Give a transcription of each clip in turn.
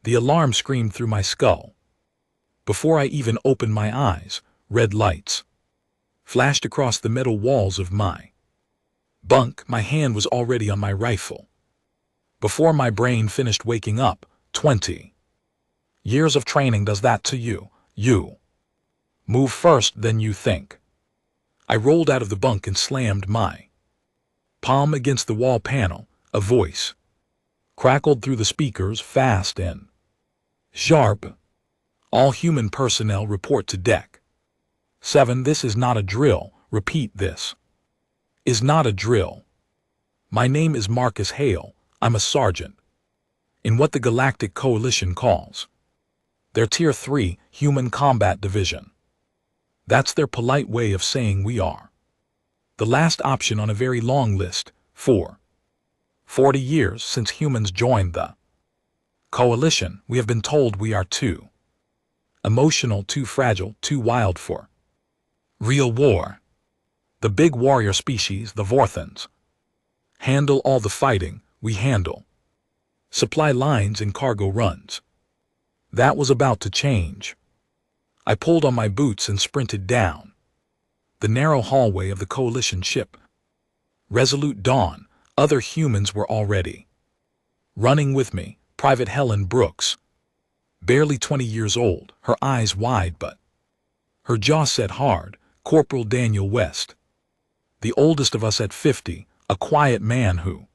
The alarm screamed through my skull. Before I even opened my eyes, red lights flashed across the metal walls of my bunk. My hand was already on my rifle. Before my brain finished waking up, 20 years of training does that to you. You move first, then you think. I rolled out of the bunk and slammed my palm against the wall panel. A voice crackled through the speakers, fast and sharp. All human personnel report to deck 7. This is not a drill. Repeat, this is not a drill. My name is Marcus Hale. I'm a sergeant in what the Galactic Coalition calls their Tier 3 Human Combat Division. That's their polite way of saying we are the last option on a very long list. For 40 years since humans joined the Coalition, we have been told we are too emotional, too fragile, too wild for real war. The big warrior species, the Vorthons, handle all the fighting. We handle supply lines and cargo runs. That was about to change. I pulled on my boots and sprinted down the narrow hallway of the Coalition ship. Resolute Dawn. Other humans were already running with me. Private Helen Brooks, barely 20 years old, her eyes wide but her jaw set hard. Corporal Daniel West, the oldest of us at 50, a quiet man who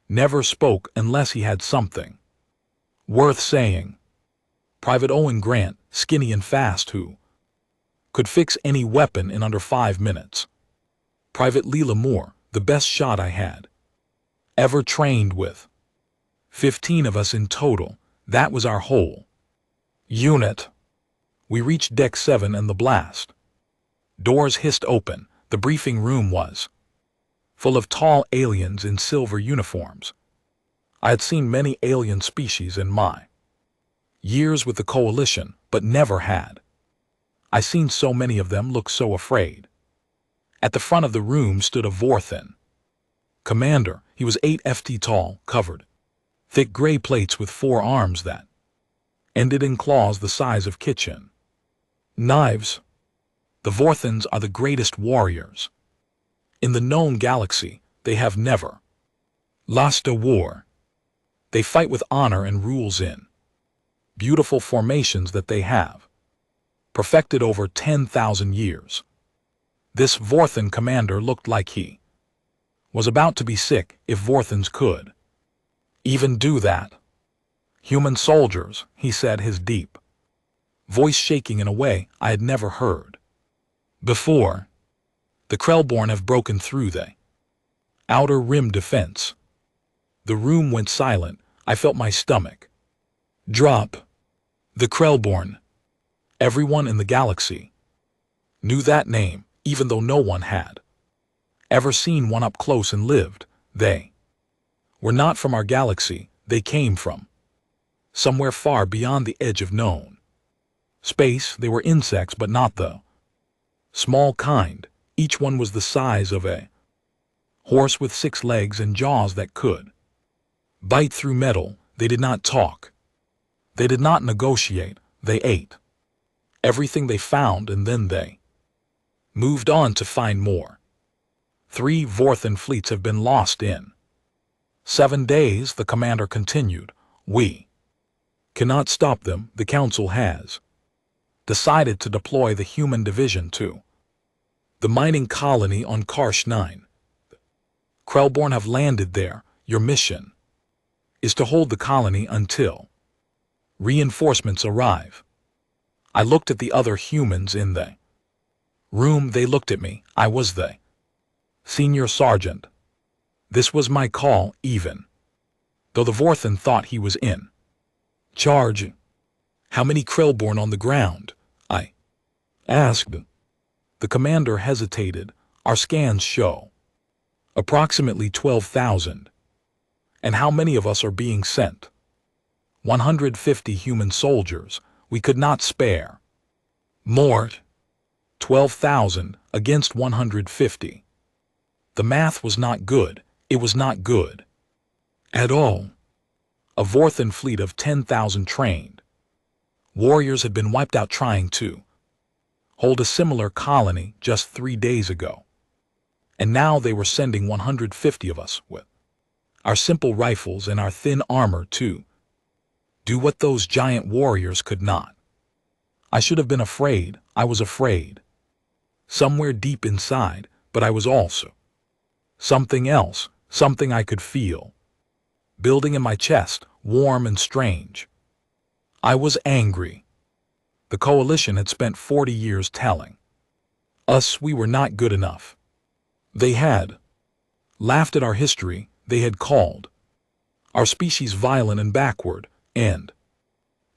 never spoke unless he had something worth saying. Private Owen Grant, skinny and fast, who could fix any weapon in under 5 minutes. Private Leela Moore, the best shot I had ever trained with. 15 of us in total. That was our whole unit. We reached Deck 7 and the blast doors hissed open. The briefing room was full of tall aliens in silver uniforms. I had seen many alien species in my years with the Coalition, but never had I seen so many of them look so afraid. At the front of the room stood a Vorthon commander. He was 8 ft tall, covered thick gray plates with 4 arms that ended in claws the size of kitchen knives. The Vorthons are the greatest warriors in the known galaxy. They have never lost a war. They fight with honor and rules in beautiful formations that they have perfected over 10,000 years. This Vorthon commander looked like he was about to be sick, if Vorthons could even do that. Human soldiers, he said, his deep voice shaking in a way I had never heard before. The Krellborn have broken through the outer rim defense. The room went silent. I felt my stomach drop. The Krellborn. Everyone in the galaxy knew that name, even though no one had ever seen one up close and lived. They were not from our galaxy. They came from somewhere far beyond the edge of known space. They were insects, but not the small kind. Each one was the size of a horse with 6 legs and jaws that could bite through metal. They did not talk. They did not negotiate. They ate everything they found, and then they moved on to find more. 3 Vorthon fleets have been lost in 7 days, the commander continued. We cannot stop them. The Council has decided to deploy the Human Division to the mining colony on Karsh 9. Krellborn have landed there. Your mission is to hold the colony until reinforcements arrive. I looked at the other humans in the room. They looked at me. I was the senior sergeant. This was my call, even though the Vorthon thought he was in charge. How many Krellborn on the ground? I asked. The commander hesitated. Our scans show approximately 12,000. And how many of us are being sent? 150 human soldiers. We could not spare more. 12,000 against 150. The math was not good. It was not good at all. A Vorthan fleet of 10,000 trained warriors had been wiped out trying to hold a similar colony just 3 days ago. And now they were sending 150 of us with our simple rifles and our thin armor to do what those giant warriors could not. I should have been afraid. I was afraid. Somewhere deep inside, but I was also something else, something I could feel, building in my chest, warm and strange. I was angry. The coalition had spent 40 years telling us we were not good enough. They had laughed at our history. They had called our species violent and backward, and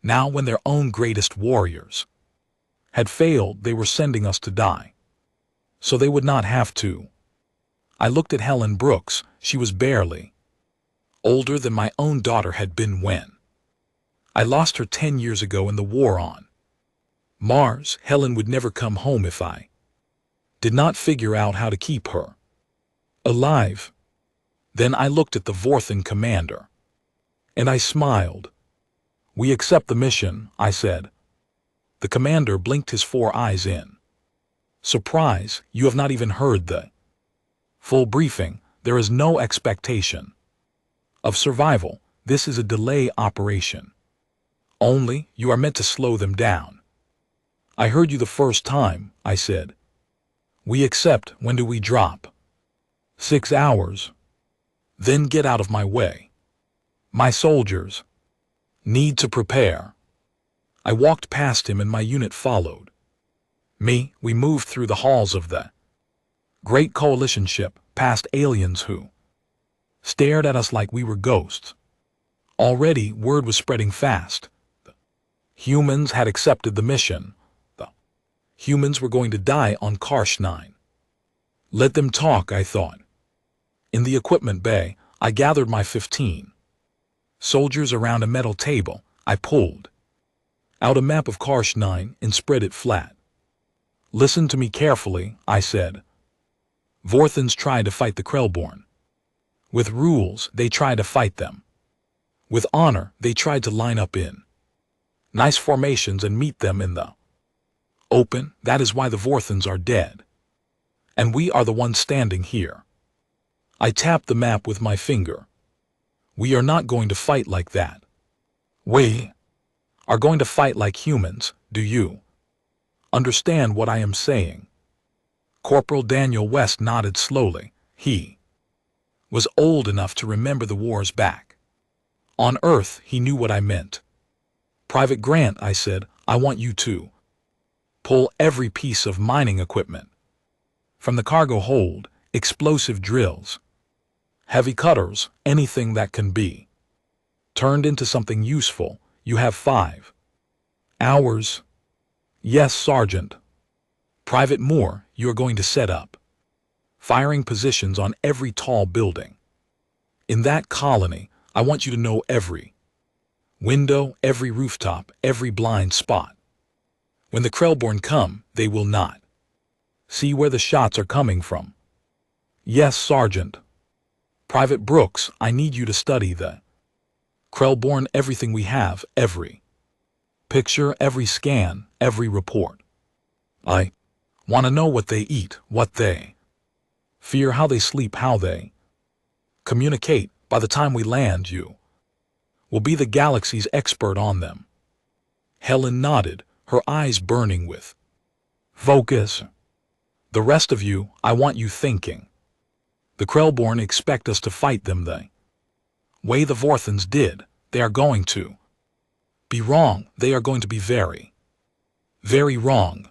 now when their own greatest warriors had failed, they were sending us to die, so they would not have to. I looked at Helen Brooks. She was barely older than my own daughter had been when I lost her 10 years ago in the war on Mars. Helen would never come home if I did not figure out how to keep her alive. Then I looked at the Vorthan commander, and I smiled. "We accept the mission," I said. The commander blinked his 4 eyes in surprise. "You have not even heard the full briefing. There is no expectation of survival. This is a delay operation. Only, you are meant to slow them down." "I heard you the first time," I said. "We accept. When do we drop?" 6 hours. Then get out of my way. My soldiers need to prepare." I walked past him and my unit followed me. We moved through the halls of the great coalition ship, past aliens who stared at us like we were ghosts. Already, word was spreading fast. The humans had accepted the mission. The humans were going to die on Karsh 9. Let them talk, I thought. In the equipment bay, I gathered my 15 soldiers around a metal table. I pulled out a map of Karsh 9 and spread it flat. "Listen to me carefully," I said. "Vorthans tried to fight the Krellborn. With rules, they tried to fight them. With honor, they tried to line up in nice formations and meet them in the open. That is why the Vorthans are dead. And we are the ones standing here." I tapped the map with my finger. "We are not going to fight like that. We are going to fight like humans. Do you understand what I am saying?" Corporal Daniel West nodded slowly. He was old enough to remember the wars back on Earth. He knew what I meant. "Private Grant," I said, "I want you to pull every piece of mining equipment from the cargo hold, explosive drills, heavy cutters, anything that can be turned into something useful. You have 5 hours. "Yes, Sergeant." "Private Moore, you are going to set up firing positions on every tall building in that colony. I want you to know every window, every rooftop, every blind spot. When the Krellborn come, they will not see where the shots are coming from." "Yes, Sergeant." "Private Brooks, I need you to study the Krellborn, everything we have, every picture, every scan, every report. I want to know what they eat, what they fear, how they sleep, how they communicate. By the time we land, you will be the galaxy's expert on them." Helen nodded, her eyes burning with focus. "The rest of you, I want you thinking. The Krellborn expect us to fight them the way the Vorthans did. They are going to be wrong. They are going to be very, very wrong."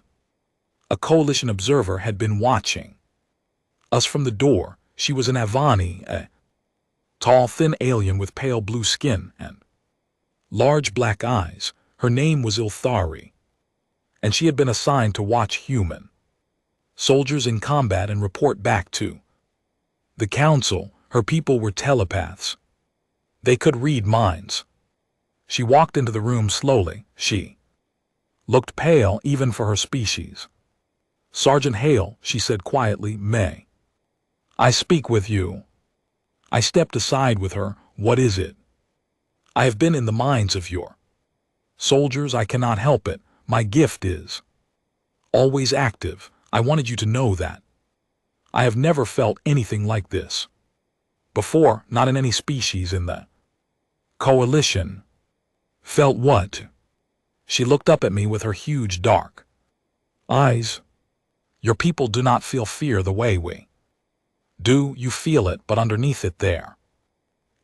A coalition observer had been watching us from the door. She was an Avani, a tall, thin alien with pale blue skin and large black eyes. Her name was Ilthari, and she had been assigned to watch human soldiers in combat and report back to the Council. Her people were telepaths. They could read minds. She walked into the room slowly. She looked pale even for her species. "Sergeant Hale," she said quietly, "may I speak with you?" I stepped aside with her. "What is it?" I have been in the minds of your soldiers. I cannot help it. My gift is always active. I wanted you to know that. I have never felt anything like this before, not in any species in the coalition. Felt what? She looked up at me with her huge dark eyes. Your people do not feel fear the way we do. You feel it, but underneath it there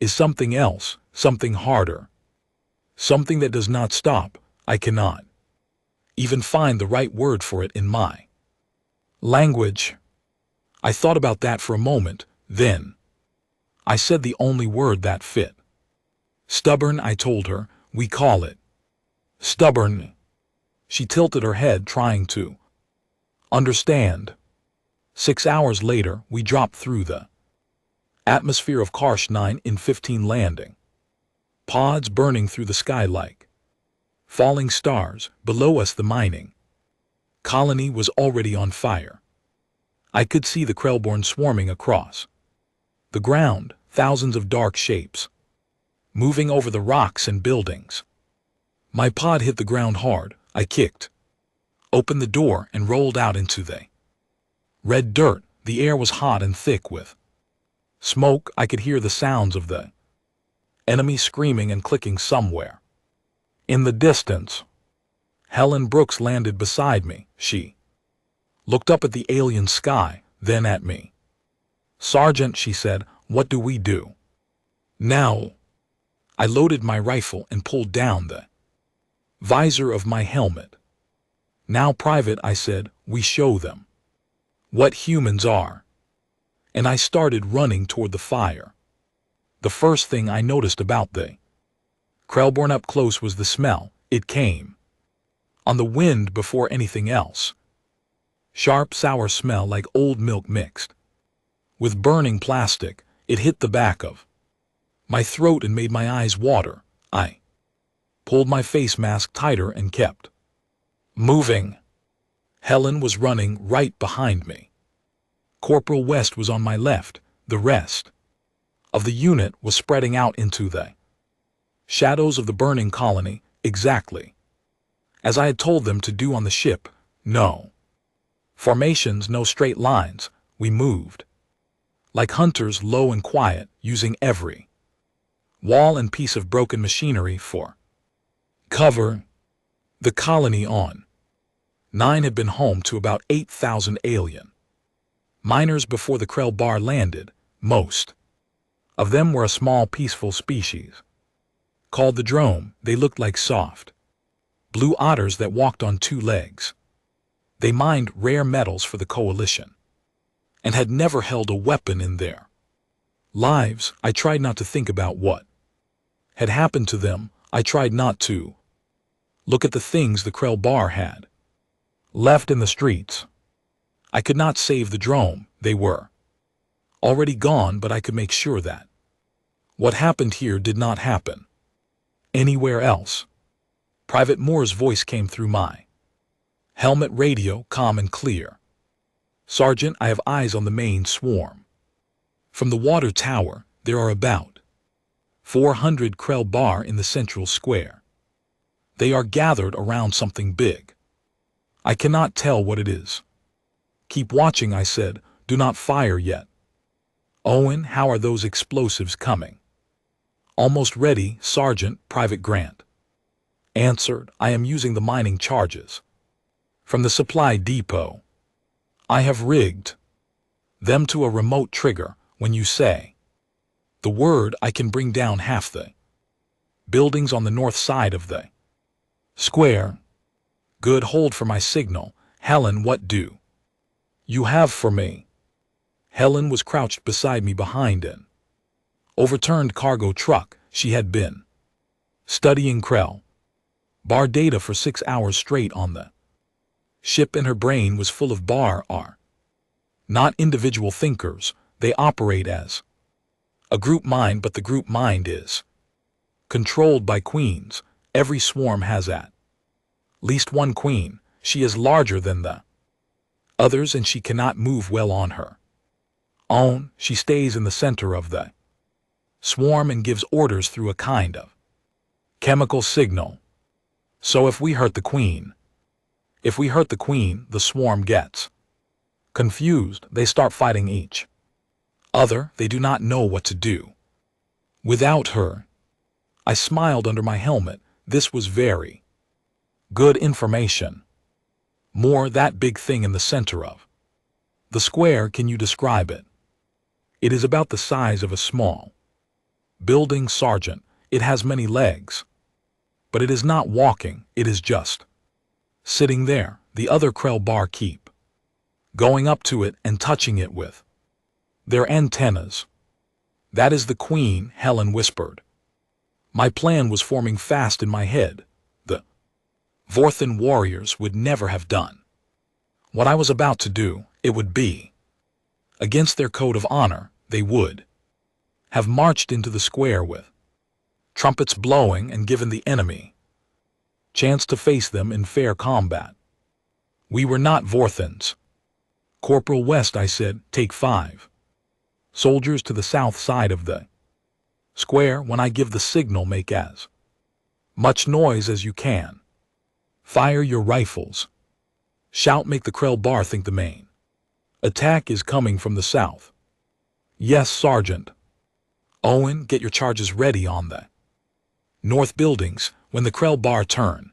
is something else, something harder, something that does not stop. I cannot even find the right word for it in my language. I thought about that for a moment, then I said the only word that fit. Stubborn, I told her. We call it stubborn. She tilted her head, trying to understand. 6 hours later, we dropped through the atmosphere of Karsh 9 in 15 landing pods, burning through the sky like falling stars. Below us, the mining colony was already on fire. I could see the Krellborn swarming across the ground, thousands of dark shapes moving over the rocks and buildings. My pod hit the ground hard. I kicked opened the door and rolled out into the red dirt. The air was hot and thick with smoke. I could hear the sounds of the enemy screaming and clicking somewhere in the distance. Helen Brooks landed beside me. She looked up at the alien sky, then at me. Sergeant, she said, what do we do now? I loaded my rifle and pulled down the visor of my helmet. Now, Private, I said, we show them what humans are. And I started running toward the fire. The first thing I noticed about the Krellborn up close was the smell. It came on the wind before anything else. Sharp, sour smell like old milk mixed with burning plastic. It hit the back of my throat and made my eyes water. I pulled my face mask tighter and kept moving. Helen was running right behind me. Corporal West was on my left. The rest of the unit was spreading out into the shadows of the burning colony, exactly as I had told them to do on the ship. No formations, no straight lines. We moved like hunters, low and quiet, using every wall and piece of broken machinery for cover. The colony on 9 had been home to about 8,000 alien miners before the Krell bar landed. Most of them were a small, peaceful species called the drome. They looked like soft blue otters that walked on 2 legs. They mined rare metals for the coalition and had never held a weapon in their lives. I tried not to think about what had happened to them. I tried not to look at the things the Krell bar had left in the streets. I could not save the drome. They were already gone, but I could make sure that what happened here did not happen anywhere else. Private Moore's voice came through my helmet radio, calm and clear. Sergeant, I have eyes on the main swarm. From the water tower, there are about 400 Krell bar in the central square. They are gathered around something big. I cannot tell what it is. Keep watching, I said. Do not fire yet. Owen, how are those explosives coming? Almost ready, Sergeant. Private Grant answered. I am using the mining charges from the supply depot. I have rigged them to a remote trigger. When you say the word, I can bring down half the buildings on the north side of the square. Good, hold for my signal. Helen, what do you have for me? Helen was crouched beside me behind an overturned cargo truck. She had been studying Krell bar data for 6 hours straight on the ship, and her brain was full of bar are not individual thinkers. They operate as a group mind, but the group mind is controlled by queens. Every swarm has at least one queen. She is larger than the others, and she cannot move well on her own. She stays in the center of the swarm and gives orders through a kind of Chemical signal. So if we hurt the queen, the swarm gets confused. They start fighting each other. They do not know what to do without her. I smiled under my helmet. This was very good information. More that big thing in the center of the square, can you describe it? It is about the size of a small building, Sergeant. It has many legs. But it is not walking, it is just sitting there. The other Krellbar keep going up to it and touching it with their antennas. That is the queen, Helen whispered. My plan was forming fast in my head. The Vorthan warriors would never have done what I was about to do. It would be against their code of honor. They would have marched into the square with trumpets blowing and given the enemy chance to face them in fair combat. We were not Vorthans. Corporal West, I said, take 5 soldiers to the south side of the square. When I give the signal, make as much noise as you can. Fire your rifles. Shout, make the Krellbar think the main attack is coming from the south. Yes, Sergeant. Owen, get your charges ready on the north buildings. When the Krellbar turn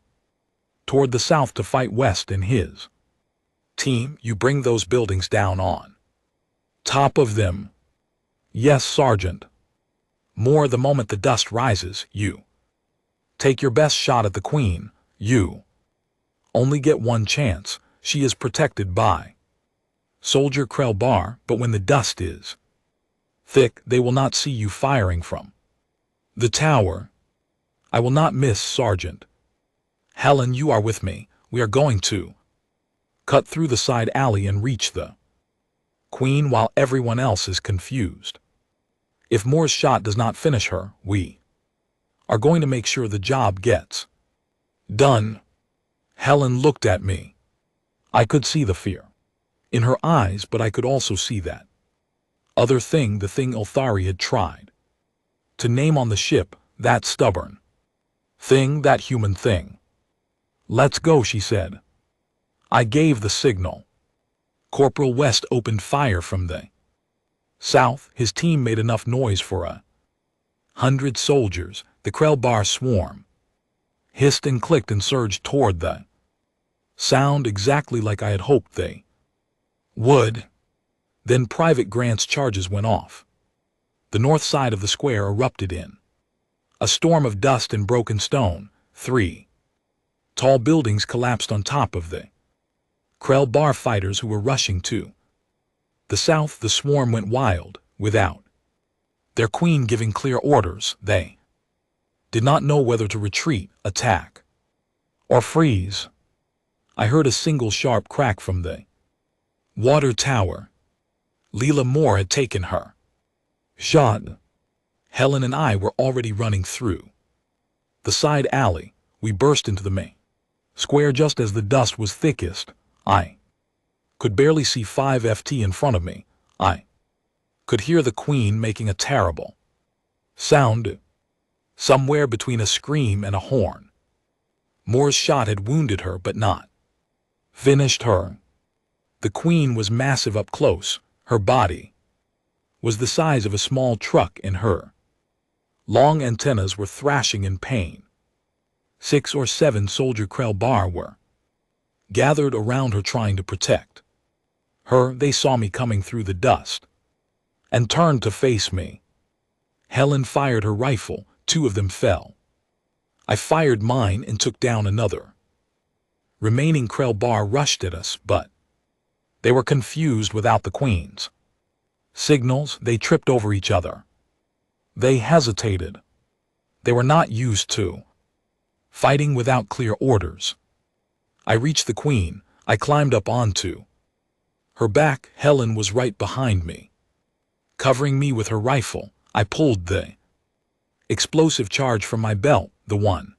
toward the south to fight West and his team, you bring those buildings down on top of them. Yes, Sergeant. More the moment the dust rises, you take your best shot at the queen. You only get one chance. She is protected by soldier Krellbar, but when the dust is thick, they will not see you firing from the tower. I will not miss, Sergeant. Helen, you are with me. We are going to cut through the side alley and reach the queen while everyone else is confused. If Moore's shot does not finish her, we are going to make sure the job gets done. Helen looked at me. I could see the fear in her eyes, but I could also see that other thing, the thing Elthari had tried to name on the ship, that stubborn thing, that human thing. Let's go, she said. I gave the signal. Corporal West opened fire from the south. His team made enough noise for 100 soldiers. The Krellbar swarm hissed and clicked and surged toward the sound, exactly like I had hoped they would. Then Private Grant's charges went off. The north side of the square erupted in a storm of dust and broken stone. 3 tall buildings collapsed on top of the Krellbar fighters who were rushing to the south. The swarm went wild, without their queen giving clear orders. They did not know whether to retreat, attack, or freeze. I heard a single sharp crack from the water tower. Leela Moore had taken her shot. Helen and I were already running through the side alley. We burst into the main square just as the dust was thickest. I could barely see 5 FT in front of me. I could hear the queen making a terrible sound, somewhere between a scream and a horn. Moore's shot had wounded her but not finished her. The queen was massive up close. Her body was the size of a small truck, and her long antennas were thrashing in pain. 6 or 7 soldier Krellbar were gathered around her trying to protect her. They saw me coming through the dust and turned to face me. Helen fired her rifle. 2 of them fell. I fired mine and took down another. Remaining Krellbar rushed at us, but they were confused without the queen's signals. They tripped over each other. They hesitated. They were not used to fighting without clear orders. I reached the queen. I climbed up onto her back. Helen was right behind me, covering me with her rifle. I pulled the explosive charge from my belt, the one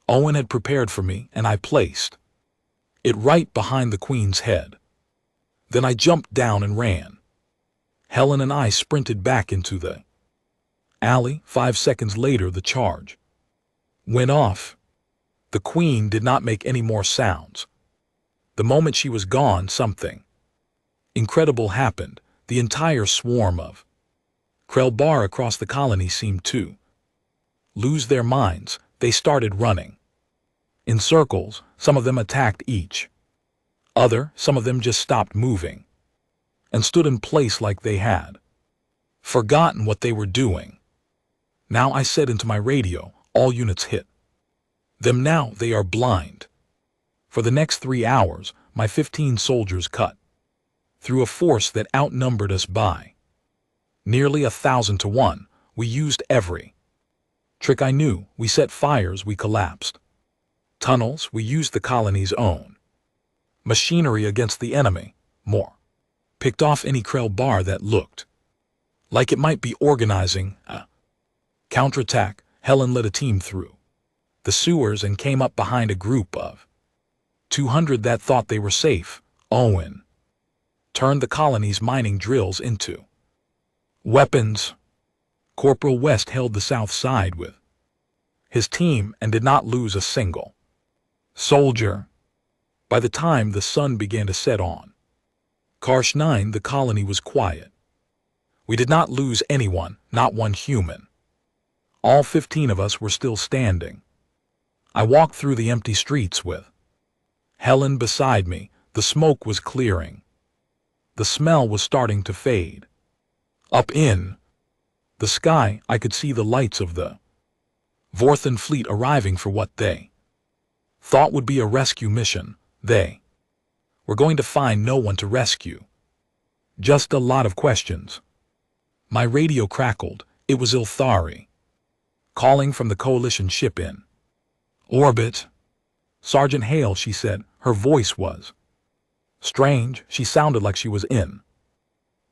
Owen had prepared for me, and I placed it right behind the queen's head. Then I jumped down and ran. Helen and I sprinted back into the alley. 5 seconds later, the charge went off. The queen did not make any more sounds. The moment she was gone, something incredible happened. The entire swarm of Krellbar across the colony seemed to lose their minds. They started running in circles. Some of them attacked each other. Some of them just stopped moving and stood in place like they had forgotten what they were doing. Now I said into my radio, all units hit them now. They are blind. For the next 3 hours, my 15 soldiers cut through a force that outnumbered us by nearly 1,000 to 1. We used every trick I knew. We set fires. We collapsed tunnels. We used the colony's own machinery against the enemy. More. Picked off any Krellbar that looked like it might be organizing a counterattack. Helen led a team through the sewers and came up behind a group of 200 that thought they were safe. Owen turned the colony's mining drills into weapons. Corporal West held the south side with his team and did not lose a single soldier. By the time the sun began to set on Karsh 9, the colony was quiet. We did not lose anyone, not one human. All 15 of us were still standing. I walked through the empty streets with Helen beside me. The smoke was clearing. The smell was starting to fade. Up in the sky, I could see the lights of the Vorthen fleet arriving for what they thought would be a rescue mission. They were going to find no one to rescue. Just a lot of questions. My radio crackled. It was Ilthari calling from the coalition ship in orbit. Sergeant Hale, she said. Her voice was strange. She sounded like she was in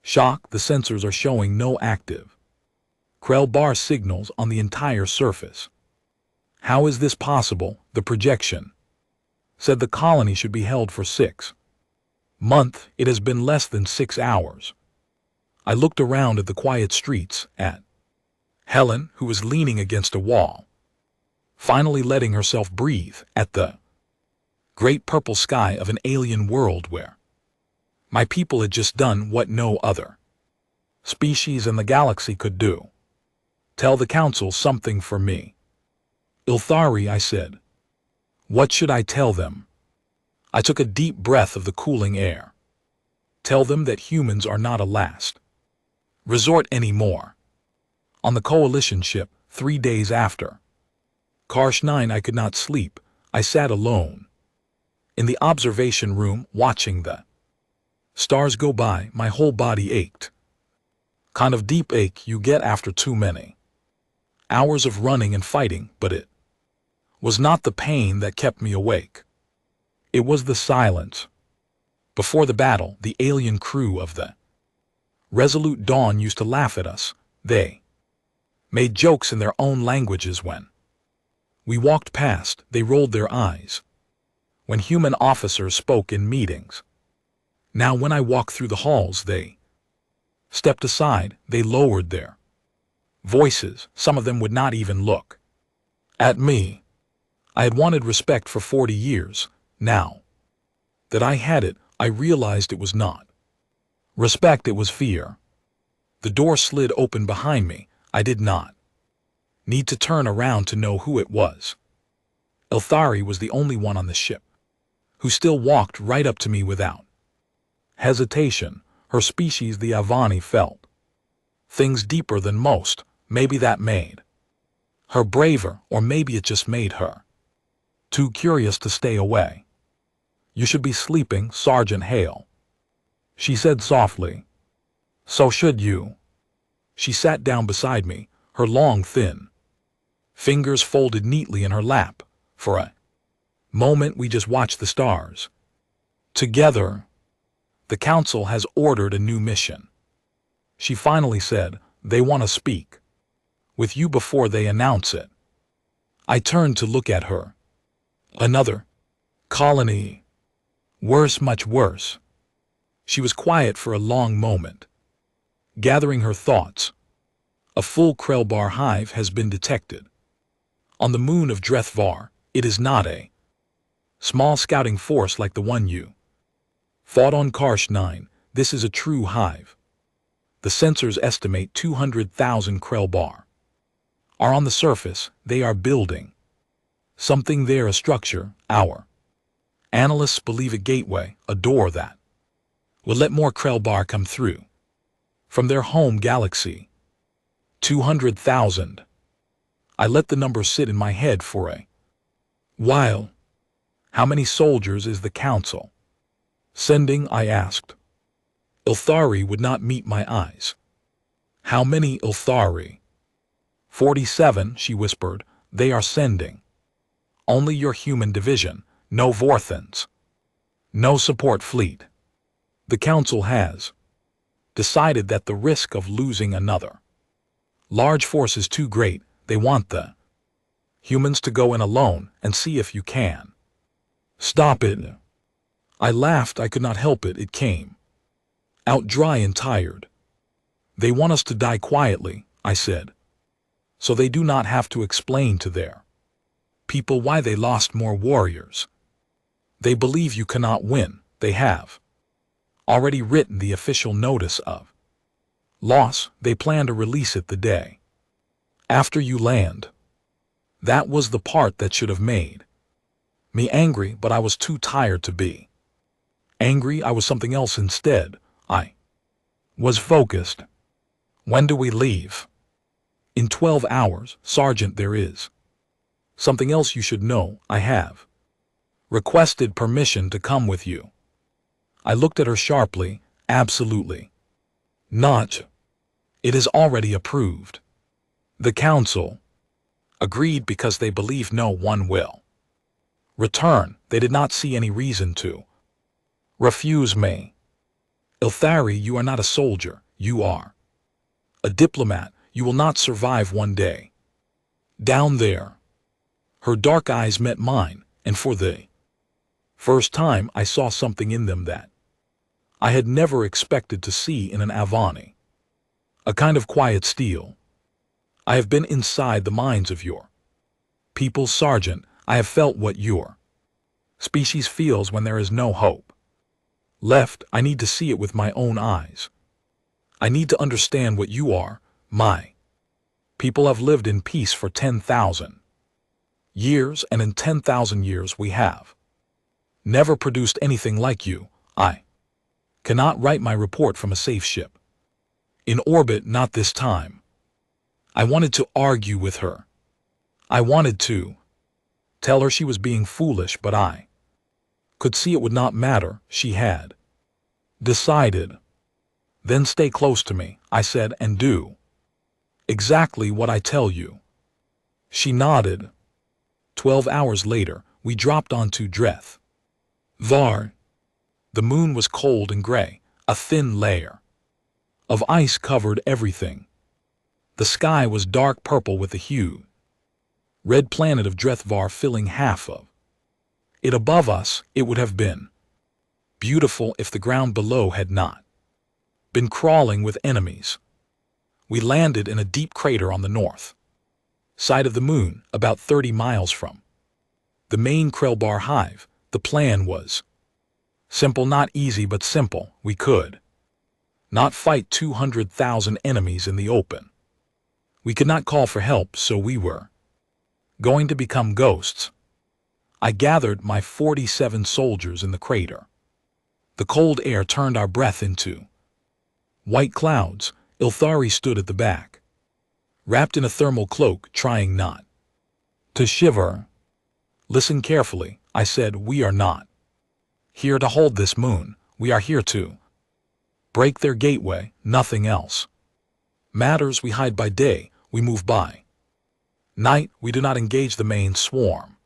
shock. The sensors are showing no active Krellbar signals on the entire surface. How is this possible? The projection said the colony should be held for 6 months. It has been less than 6 hours. I looked around at the quiet streets, at Helen, who was leaning against a wall, finally letting herself breathe, at the great purple sky of an alien world where my people had just done what no other species in the galaxy could do. Tell the council something for me. Ilthari, I said. What should I tell them? I took a deep breath of the cooling air. Tell them that humans are not a last resort anymore. On the coalition ship, 3 days after Karsh 9, I could not sleep. I sat alone in the observation room, watching the stars go by. My whole body ached. Kind of deep ache you get after too many hours of running and fighting, but it was not the pain that kept me awake. It was the silence. Before the battle, the alien crew of the Resolute Dawn used to laugh at us. They made jokes in their own languages when we walked past. They rolled their eyes when human officers spoke in meetings. Now when I walk through the halls, they stepped aside. They lowered their voices. Some of them would not even look at me. I had wanted respect for 40 years. Now that I had it, I realized it was not respect, it was fear. The door slid open behind me. I did not need to turn around to know who it was. Ilthari was the only one on the ship who still walked right up to me without hesitation. Her species, the Avani, felt things deeper than most. Maybe that made her braver, or maybe it just made her too curious to stay away. You should be sleeping, Sergeant Hale, she said softly. So should you. She sat down beside me, her long, thin fingers folded neatly in her lap. For a moment we just watched the stars together. The council has ordered a new mission, she finally said. They want to speak with you before they announce it. I turned to look at her. Another colony. Worse, much worse. She was quiet for a long moment, gathering her thoughts. A full Krellbar hive has been detected On the moon of Drethvar, it is not a small scouting force like the one you fought on Karsh 9. This is a true hive. The sensors estimate 200,000 Krellbar are on the surface. They are building something there, a structure. Our analysts believe a gateway, a door that will let more Krellbar come through from their home galaxy. 200,000. I let the number sit in my head for a while. How many soldiers is the council sending? I asked. Ilthari would not meet my eyes. How many, Ilthari? 47, she whispered. They are sending only your human division, no Vorthans, no support fleet. The council has decided that the risk of losing another large force is too great. They want the humans to go in alone and see if you can stop it. I laughed. I could not help it. It came out dry and tired. They want us to die quietly, I said, so they do not have to explain to their people why they lost more warriors. They believe you cannot win. They have already written the official notice of loss. They plan to release it the day after you land. That was the part that should have made me angry, but I was too tired to be angry. I was something else instead. I was focused. When do we leave? In 12 hours, Sergeant. There is something else you should know. I have requested permission to come with you. I looked at her sharply. Absolutely not. It is already approved. The council agreed because they believe no one will return. They did not see any reason to refuse me. Ilthari, you are not a soldier. You are a diplomat. You will not survive one day down there. Her dark eyes met mine, and for the first time I saw something in them that I had never expected to see in an Avani. A kind of quiet steel. I have been inside the minds of your people, Sergeant. I have felt what your species feels when there is no hope left. I need to see it with my own eyes. I need to understand what you are. My people have lived in peace for 10,000 years, and in 10,000 years we have never produced anything like you. I cannot write my report from a safe ship in orbit, not this time. I wanted to argue with her. I wanted to tell her she was being foolish, but I could see it would not matter. She had decided. Then stay close to me, I said, and do exactly what I tell you. She nodded. 12 hours later, we dropped onto Drethvar. The moon was cold and gray. A thin layer of ice covered everything. The sky was dark purple with the huge red planet of Drethvar filling half of it. Above us, it would have been beautiful if the ground below had not been crawling with enemies. We landed in a deep crater on the north side of the moon, about 30 miles from the main Krellbar hive. The plan was simple, not easy, but simple. We could not fight 200,000 enemies in the open. We could not call for help, so we were going to become ghosts. I gathered my 47 soldiers in the crater. The cold air turned our breath into white clouds. Ilthari stood at the back, wrapped in a thermal cloak, trying not to shiver. Listen carefully, I said. We are not here to hold this moon. We are here to break their gateway, nothing else matters. We hide by day, we move by night. We do not engage the main swarm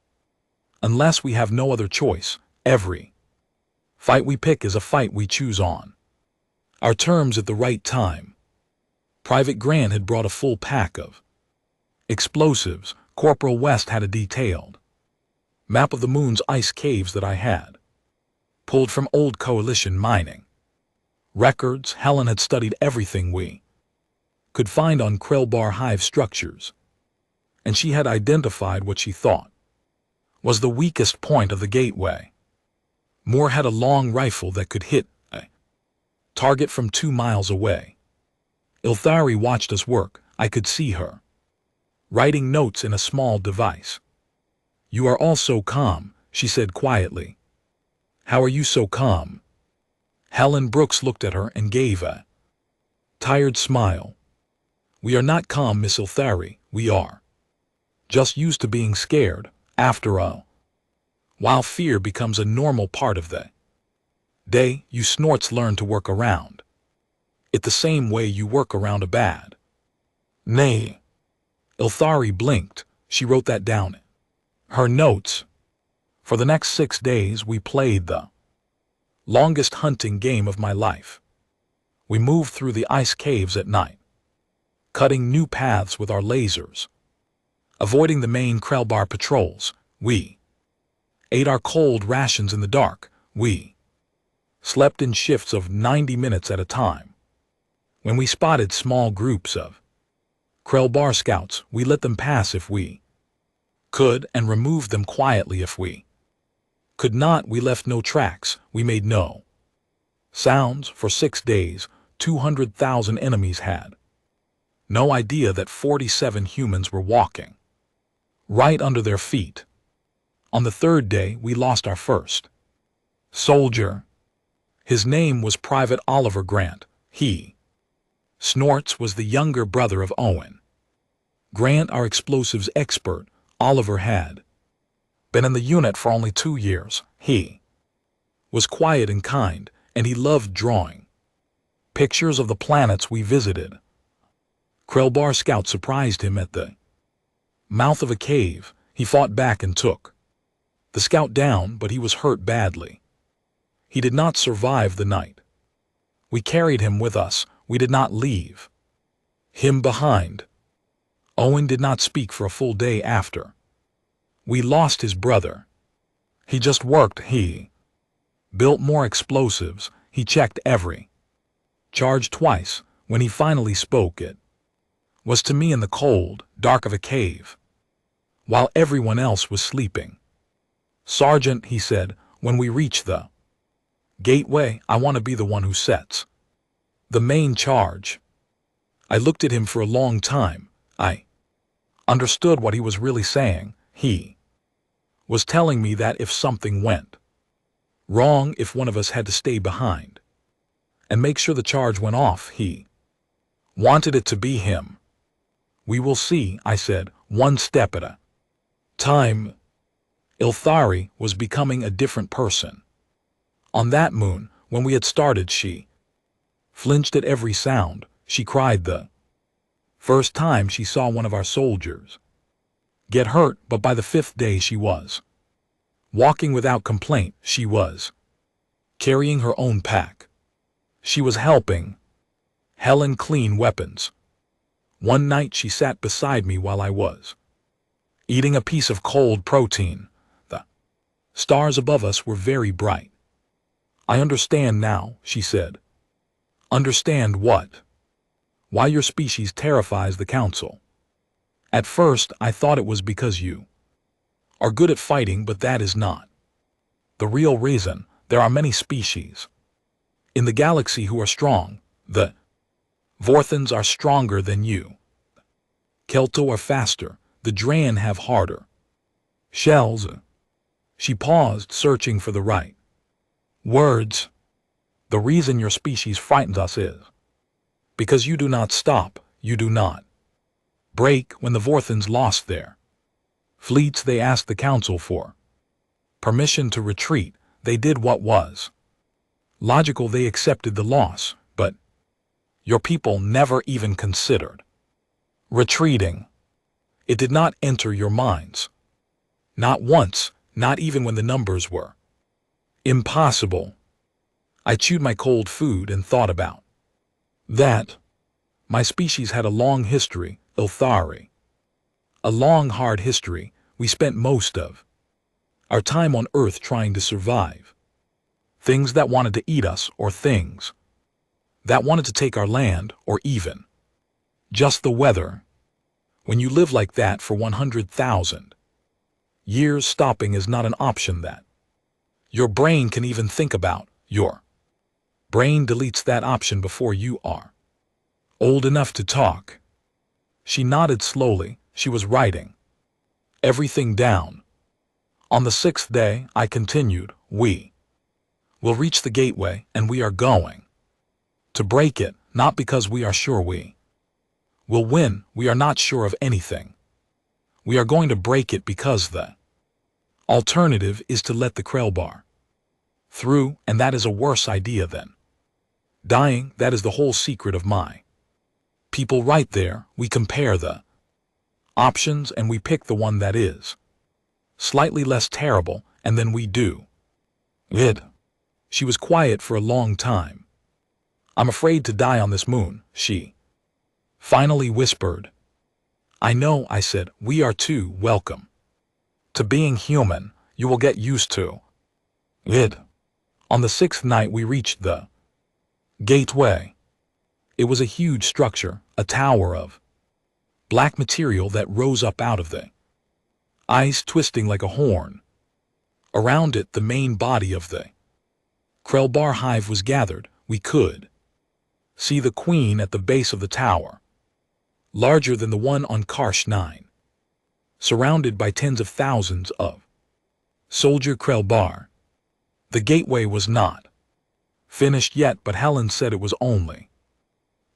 unless we have no other choice. Every fight we pick is a fight we choose on our terms at the right time. Private Grant had brought a full pack of explosives. Corporal West had a detailed map of the moon's ice caves that I had pulled from old Coalition mining records. Helen had studied everything we could find on Krellbar hive structures and she had identified what she thought was the weakest point of the gateway. Moore had a long rifle that could hit a target from 2 miles away. Ilthari watched us work. I could see her writing notes in a small device. "You are all so calm," she said quietly. "How are you so calm?" Helen Brooks looked at her and gave a tired smile. "We are not calm, Miss Ilthari. We are just used to being scared. After a while, fear becomes a normal part of the day. You snorts learn to work around it the same way you work around a bad nay." Ilthari blinked. She wrote that down. Her notes. For the next 6 days, we played the longest hunting game of my life. We moved through the ice caves at night, cutting new paths with our lasers, avoiding the main Krellbar patrols. We ate our cold rations in the dark. We slept in shifts of 90 minutes at a time. When we spotted small groups of Krellbar scouts, we let them pass if we could and removed them quietly if we could not. We left no tracks. We made no sounds. For 6 days, 200,000 enemies had no idea that 47 humans were walking right under their feet. On the 3rd day, we lost our first soldier. His name was Private Oliver Grant. He, Snorts, was the younger brother of Owen Grant, our explosives expert. Oliver had been in the unit for only 2 years. He was quiet and kind, and he loved drawing pictures of the planets we visited. Krellbar scout surprised him at the mouth of a cave. He fought back and took the scout down, but he was hurt badly. He did not survive the night. We carried him with us. We did not leave him behind. Owen did not speak for a full day after we lost his brother. He just worked. He built more explosives. He checked every charge twice. When he finally spoke, it was to me in the cold dark of a cave, while everyone else was sleeping. "Sergeant," he said, "when we reach the gateway, I want to be the one who sets the main charge." I looked at him for a long time. I understood what he was really saying. He was telling me that if something went wrong, if one of us had to stay behind and make sure the charge went off, he wanted it to be him. "We will see," I said, "one step at a time." Ilthari was becoming a different person. On that moon, when we had started, she flinched at every sound. She cried the first time she saw one of our soldiers get hurt, but by the 5th day she was walking without complaint. She was carrying her own pack. She was helping Helen clean weapons. One night she sat beside me while I was eating a piece of cold protein. The stars above us were very bright. "I understand now," she said. "Understand what?" "Why your species terrifies the Council. At first, I thought it was because you are good at fighting, but that is not the real reason. There are many species in the galaxy who are strong. The Vorthans are stronger than you. Kelto are faster. The Dran have harder shells." She paused, searching for the right words. "The reason your species frightens us is because you do not stop. You do not break. When the Vorthans lost their fleets, they asked the Council for permission to retreat. They did what was logical. They accepted the loss, but your people never even considered retreating. It did not enter your minds. Not once, not even when the numbers were impossible." I chewed my cold food and thought about that. My species had a long history, Ilthari. A long, hard history. We spent most of our time on Earth trying to survive. Things that wanted to eat us, or things that wanted to take our land, or even just the weather. When you live like that for 100,000 years, stopping is not an option. That your brain can even think about. Your brain deletes that option before you are old enough to talk. She nodded slowly. She was writing everything down. On the 6th day, I continued, we will reach the gateway, and we are going to break it, not because we are sure we will win. We are not sure of anything. We are going to break it because the alternative is to let the Krellbar through, and that is a worse idea than dying. That is the whole secret of my people right there. We compare the options and we pick the one that is slightly less terrible, and then we do it. She was quiet for a long time. I'm afraid to die on this moon, she finally whispered. I know, I said. We are too. Welcome to being human. You will get used to it. On the 6th night we reached the gateway. It was a huge structure, a tower of black material that rose up out of the ice, twisting like a horn. Around it, the main body of the Krellbar hive was gathered. We could see the queen at the base of the tower, larger than the one on Karsh 9, surrounded by tens of thousands of soldier Krellbar. The gateway was not finished yet, but Helen said it was only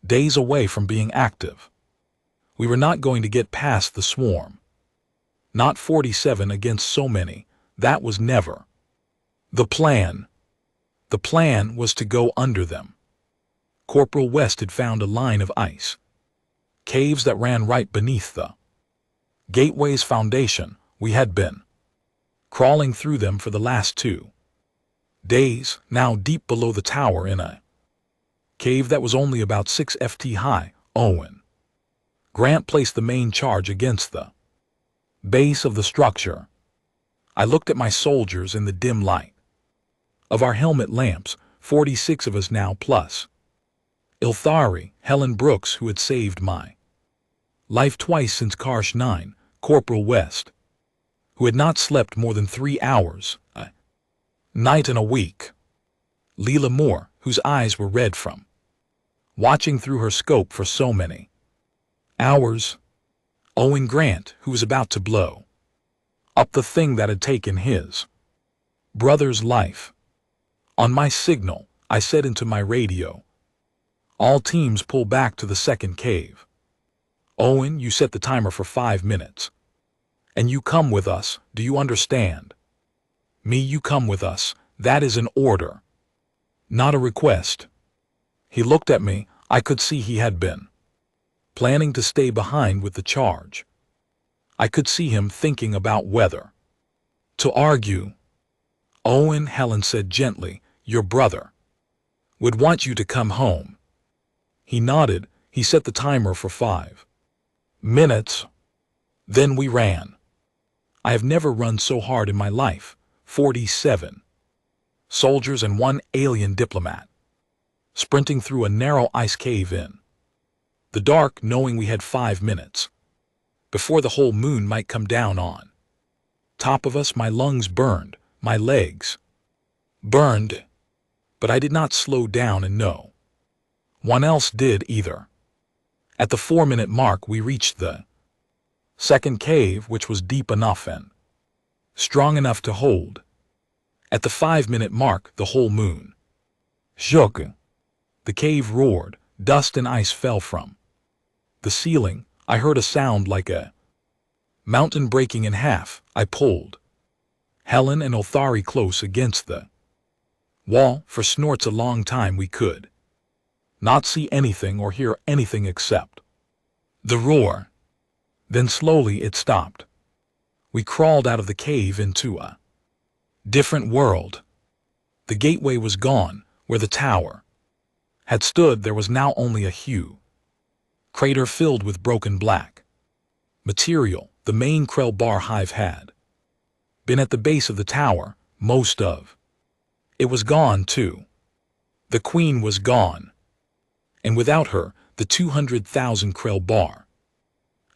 days away from being active. We were not going to get past the swarm. Not 47 against so many. That was never the plan. The plan was to go under them. Corporal West had found a line of ice caves that ran right beneath the gateway's foundation. We had been crawling through them for the last 2 days, now deep below the tower in a cave that was only about 6 ft high. Owen Grant placed the main charge against the base of the structure. I looked at my soldiers in the dim light of our helmet lamps, 46 of us now, plus Ilthari, Helen Brooks, who had saved my life twice since Karsh 9, Corporal West, who had not slept more than 3 hours a night in a week, Leela Moore, whose eyes were red from watching through her scope for so many hours, Owen Grant, who was about to blow up the thing that had taken his brother's life. On my signal, I said into my radio, all teams pull back to the second cave. Owen, you set the timer for 5 minutes. And you come with us, do you understand? Me, you come with us. That is an order, not a request. He looked at me. I could see he had been planning to stay behind with the charge. I could see him thinking about whether to argue. Owen, Helen said gently, your brother would want you to come home. He nodded. He set the timer for 5 minutes. Then we ran. I have never run so hard in my life. 47 soldiers and 1 alien diplomat, sprinting through a narrow ice cave in the dark, knowing we had 5 minutes before the whole moon might come down on top of us. My lungs burned, my legs burned, but I did not slow down, and no one else did either. At the 4-minute mark, we reached the second cave, which was deep enough and strong enough to hold. At the 5-minute mark, the whole moon shook. The cave roared. Dust and ice fell from the ceiling. I heard a sound like a mountain breaking in half. I pulled Helen and Ilthari close against the wall. For snorts a long time we could not see anything or hear anything except the roar. Then slowly it stopped. We crawled out of the cave into a different world. The gateway was gone. Where the tower had stood, there was now only a huge crater filled with broken black material. The main Krellbar hive had been at the base of the tower. Most of it was gone too. The queen was gone, and without her, the 200,000 Krellbar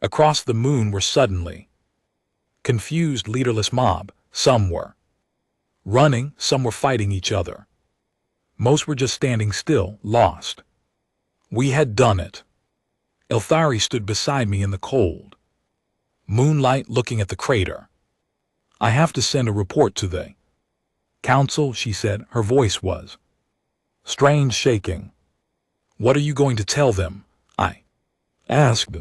Across the moon were suddenly confused, leaderless mob. Some were running, some were fighting each other. Most were just standing still, lost. We had done it. Elthari stood beside me in the cold moonlight, looking at the crater. I have to send a report to the council, she said. Her voice was strange, shaking. What are you going to tell them? I asked.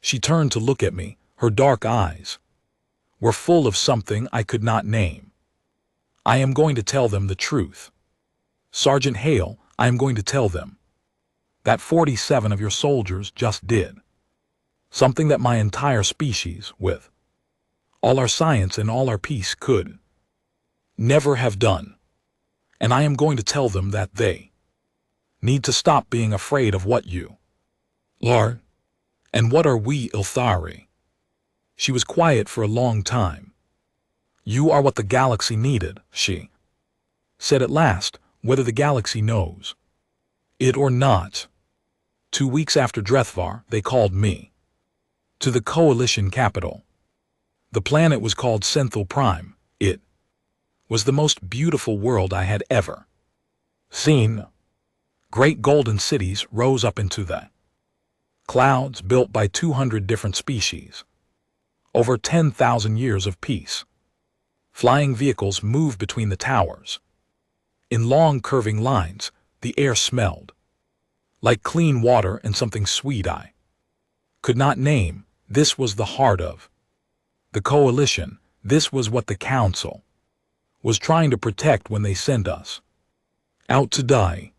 She turned to look at me. Her dark eyes were full of something I could not name. I am going to tell them the truth. Sergeant Hale, I am going to tell them that 47 of your soldiers just did something that my entire species, with all our science and all our peace, could never have done. And I am going to tell them that they need to stop being afraid of what you are. And what are we, Elthari? She was quiet for a long time. You are what the galaxy needed, she said at last, whether the galaxy knows it or not. 2 weeks after Drethvar, they called me to the Coalition capital. The planet was called Senthil Prime. It was the most beautiful world I had ever seen. Great golden cities rose up into the clouds, built by 200 different species. Over 10,000 years of peace. Flying vehicles moved between the towers. In long curving lines, the air smelled like clean water and something sweet I could not name. This was the heart of the Coalition. This was what the Council was trying to protect when they sent us out to die.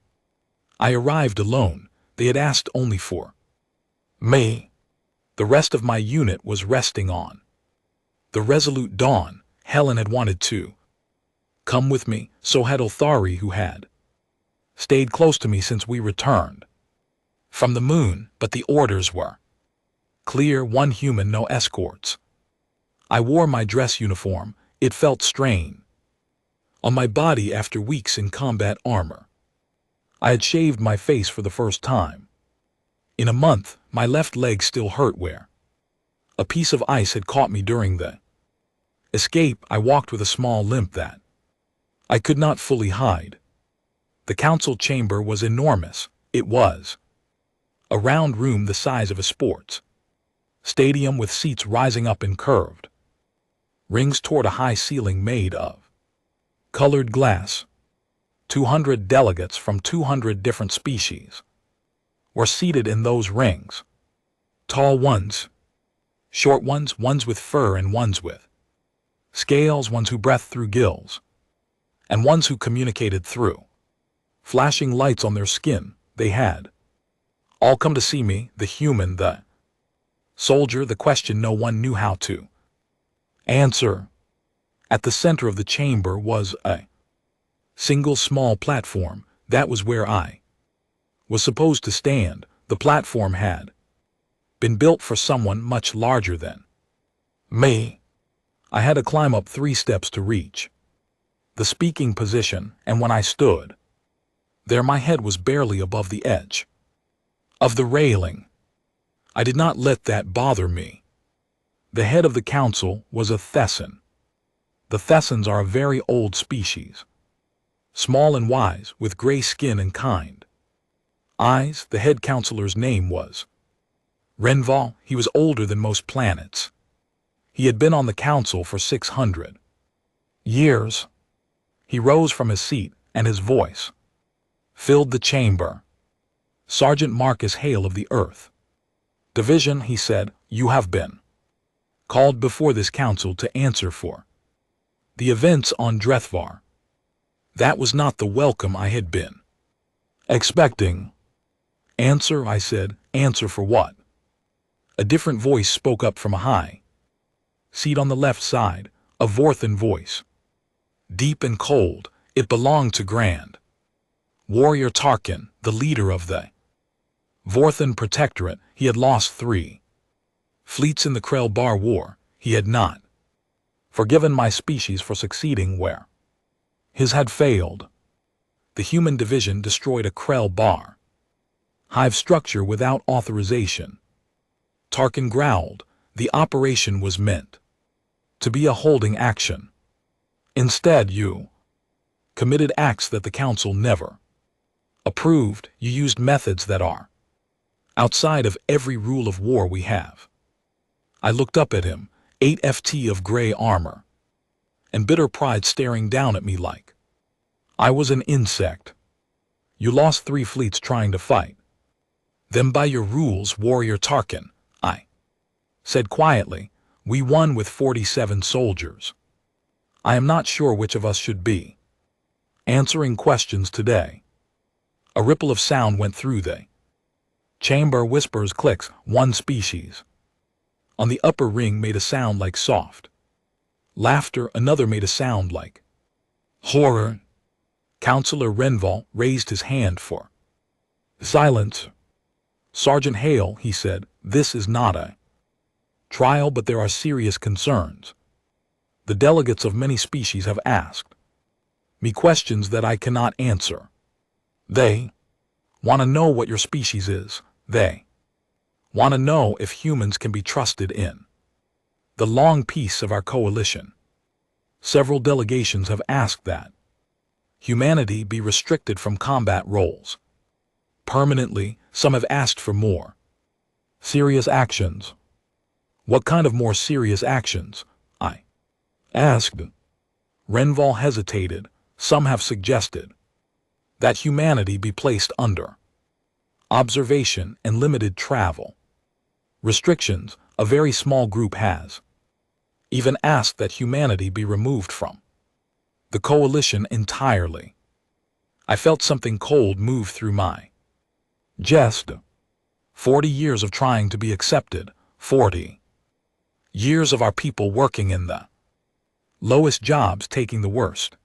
I arrived alone. They had asked only for me. The rest of my unit was resting on the Resolute Dawn. Helen had wanted to come with me, so had Elthari, who had stayed close to me since we returned from the moon, but the orders were clear: 1 human, no escorts. I wore my dress uniform. It felt strange on my body after weeks in combat armor. I had shaved my face for the first time in a month. My left leg still hurt where a piece of ice had caught me during the escape. I walked with a small limp that I could not fully hide. The council chamber was enormous. It was a round room the size of a sports stadium, with seats rising up in curved rings toward a high ceiling made of colored glass. 200 delegates from 200 different species were seated in those rings. Tall ones, short ones, ones with fur and ones with scales, ones who breathed through gills, and ones who communicated through flashing lights on their skin. They had all come to see me, the human, the soldier, the question no one knew how to answer. At the center of the chamber was a single small platform. That was where I was supposed to stand. The platform had been built for someone much larger than me. I had to climb up 3 steps to reach the speaking position, and when I stood there, my head was barely above the edge of the railing. I did not let that bother me. The head of the council was a Thessan. The Thessans are a very old species, small and wise, with gray skin and kind eyes. The head counselor's name was Renval. He was older than most planets. He had been on the council for 600 years. He rose from his seat, and his voice filled the chamber. Sergeant Marcus Hale of the Earth Division, he said, you have been called before this council to answer for the events on Drethvar. That was not the welcome I had been expecting. Answer, I said. Answer for what? A different voice spoke up from a high seat on the left side, a Vorthan voice. Deep and cold, it belonged to Grand Warrior Tarkin, the leader of the Vorthan Protectorate. He had lost 3 fleets in the Krell Bar War. He had not forgiven my species for succeeding where his had failed. The human division destroyed a Krell Bar hive structure without authorization. Tarkin growled. The operation was meant to be a holding action. Instead, you committed acts that the Council never approved. You used methods that are outside of every rule of war we have. I looked up at him, 8 FT of gray armor, and bitter pride staring down at me like I was an insect. You lost 3 fleets trying to fight them by your rules, Warrior Tarkin, I said quietly. We won with 47 soldiers. I am not sure which of us should be answering questions today. A ripple of sound went through the chamber. Whispers, clicks. One species on the upper ring made a sound like soft laughter. Another made a sound like horror. Counselor Renval raised his hand for silence. Sergeant Hale, he said, this is not a trial, but there are serious concerns. The delegates of many species have asked me questions that I cannot answer. They want to know what your species is. They want to know if humans can be trusted in the long peace of our coalition. Several delegations have asked that humanity be restricted from combat roles permanently. Some have asked for more serious actions. What kind of more serious actions? I asked. Renval hesitated. Some have suggested that humanity be placed under observation and limited travel restrictions. A very small group has even asked that humanity be removed from the coalition entirely. I felt something cold move through my chest. 40 years of trying to be accepted, 40 years of our people working in the lowest jobs, taking the worst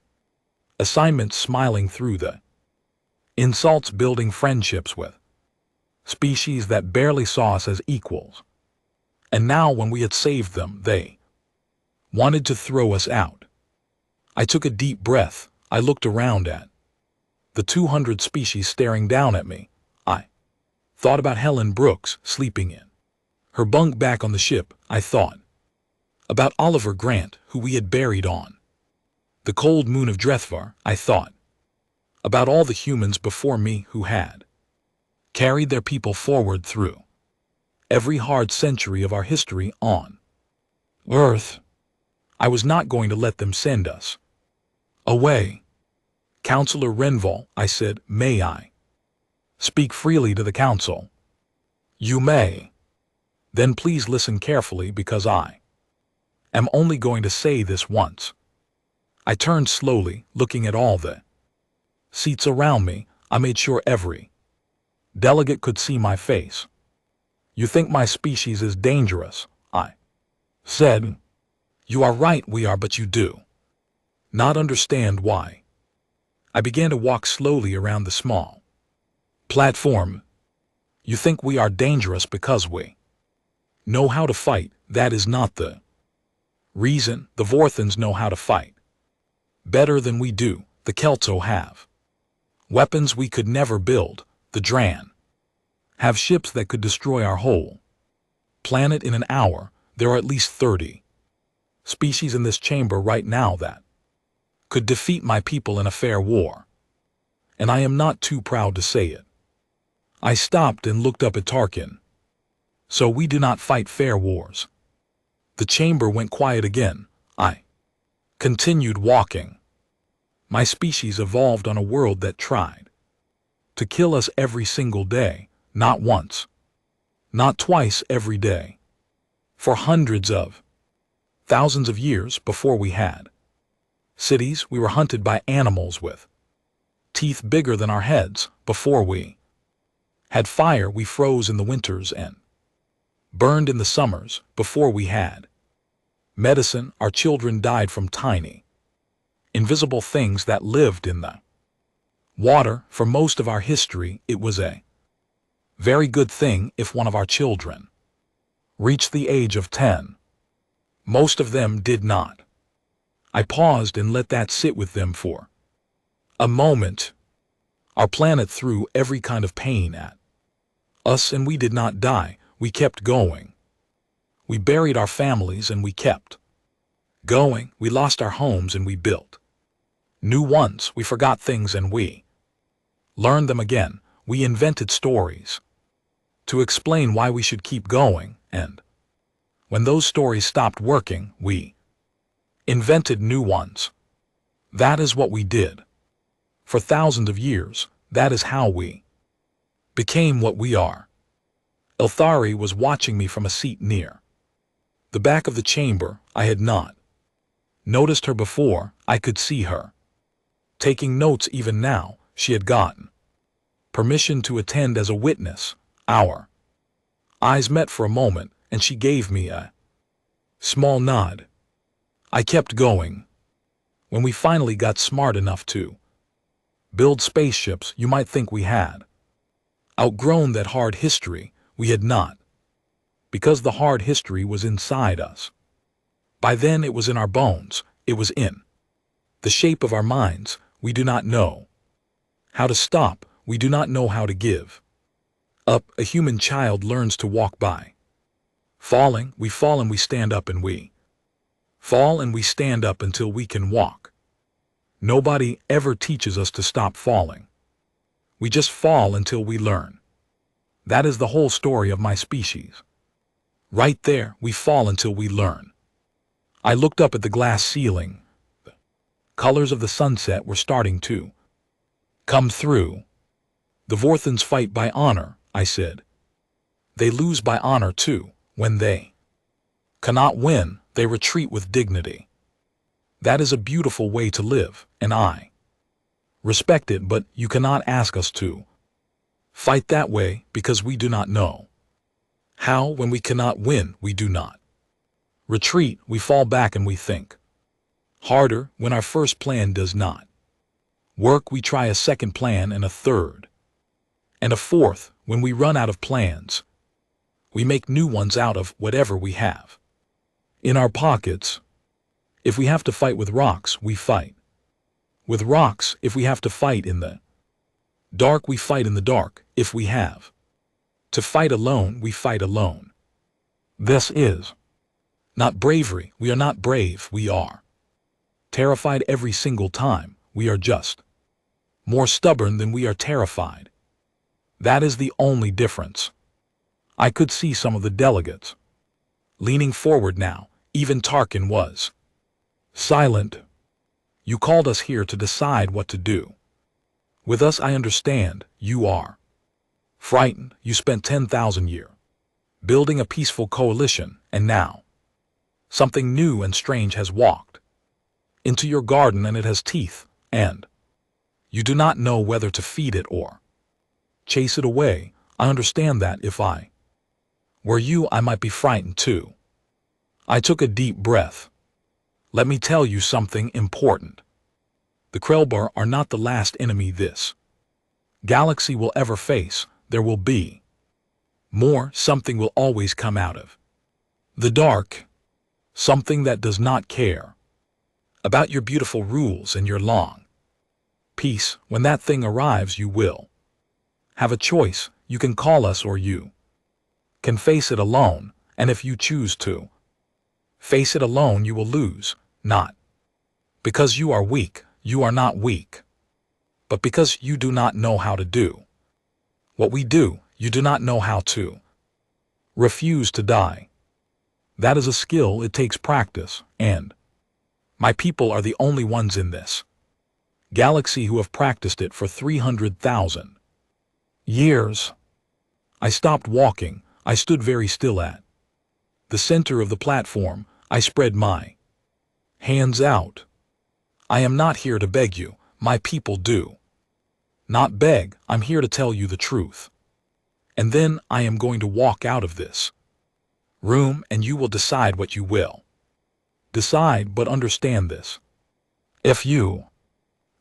assignments, smiling through the insults, building friendships with species that barely saw us as equals. And now, when we had saved them, they wanted to throw us out. I took a deep breath. I looked around at the 200 species staring down at me. I thought about Helen Brooks sleeping in her bunk back on the ship. I thought about Oliver Grant, who we had buried on the cold moon of Drethvar. I thought about all the humans before me who had carried their people forward through every hard century of our history on Earth. I was not going to let them send us away. Counselor Renval, I said, may I speak freely to the Council? You may. Then please listen carefully, because I am only going to say this once. I turned slowly, looking at all the seats around me. I made sure every delegate could see my face. You think my species is dangerous? I said. You are right, we are, but you do not understand why. I began to walk slowly around the small platform. You think we are dangerous because we know how to fight. That is not the reason. The Vorthans know how to fight better than we do. The Kelto have weapons we could never build. The Dran have ships that could destroy our whole planet in an hour. There are at least 30 species in this chamber right now that could defeat my people in a fair war. And I am not too proud to say it. I stopped and looked up at Tarkin. So we do not fight fair wars. The chamber went quiet again. I continued walking. My species evolved on a world that tried to kill us every single day, not once, not twice, every day, for hundreds of thousands of years. Before we had cities, we were hunted by animals with teeth bigger than our heads. Before we had fire, we froze in the winters and burned in the summers. Before we had medicine, our children died from tiny, invisible things that lived in the water. For most of our history, it was a very good thing if one of our children reached the age of 10. Most of them did not. I paused and let that sit with them for a moment. Our planet threw every kind of pain at us, and we did not die. We kept going. We buried our families and we kept going. We lost our homes and we built new ones. We forgot things and we learned them again. We invented stories to explain why we should keep going, and when those stories stopped working, we invented new ones. That is what we did. For thousands of years, that is how we became what we are. Elthari was watching me from a seat near the back of the chamber. I had not noticed her before. I could see her taking notes. Even now, she had gotten permission to attend as a witness. Our eyes met for a moment, and she gave me a small nod. I kept going. When we finally got smart enough to build spaceships, you might think we had outgrown that hard history. We had not, because the hard history was inside us. By then it was in our bones. It was in the shape of our minds. We do not know how to stop. We do not know how to give up. A human child learns to walk by falling. We fall and we stand up, and we fall and we stand up until we can walk. Nobody ever teaches us to stop falling. We just fall until we learn. That is the whole story of my species. Right there, we fall until we learn. I looked up at the glass ceiling. The colors of the sunset were starting to come through. The Vorthons fight by honor, I said. They lose by honor too. When they cannot win, they retreat with dignity. That is a beautiful way to live, and I respect it, but you cannot ask us to fight that way because we do not know how. When we cannot win, we do not retreat. We fall back and we think harder. When our first plan does not work, we try a second plan and a third and a fourth. When we run out of plans, we make new ones out of whatever we have in our pockets. If we have to fight with rocks, we fight with rocks. If we have to fight in the dark, we fight in the dark. If we have to fight alone, we fight alone. This is not bravery. We are not brave. We are terrified every single time. We are just more stubborn than we are terrified. That is the only difference. I could see some of the delegates leaning forward now. Even Tarkin was silent. You called us here to decide what to do with us. I understand. You are frightened. You spent 10,000 years building a peaceful coalition, and now something new and strange has walked into your garden, and it has teeth, and you do not know whether to feed it or chase it away. I understand that. If I were you, I might be frightened too. I took a deep breath. Let me tell you something important. The Krellbar are not the last enemy this galaxy will ever face. There will be more. Something will always come out of the dark. Something that does not care about your beautiful rules and your long peace. When that thing arrives, you will have a choice. You can call us, or you can face it alone, and if you choose to face it alone, you will lose, not because you are weak. You are not weak, but because you do not know how to do what we do. You do not know how to refuse to die. That is a skill. It takes practice, and my people are the only ones in this galaxy who have practiced it for 300,000 years. I stopped walking. I stood very still at the center of the platform. I spread my hands out. I am not here to beg you. My people do not beg. I'm here to tell you the truth. And then I am going to walk out of this room, and you will decide what you will decide. But understand this. If you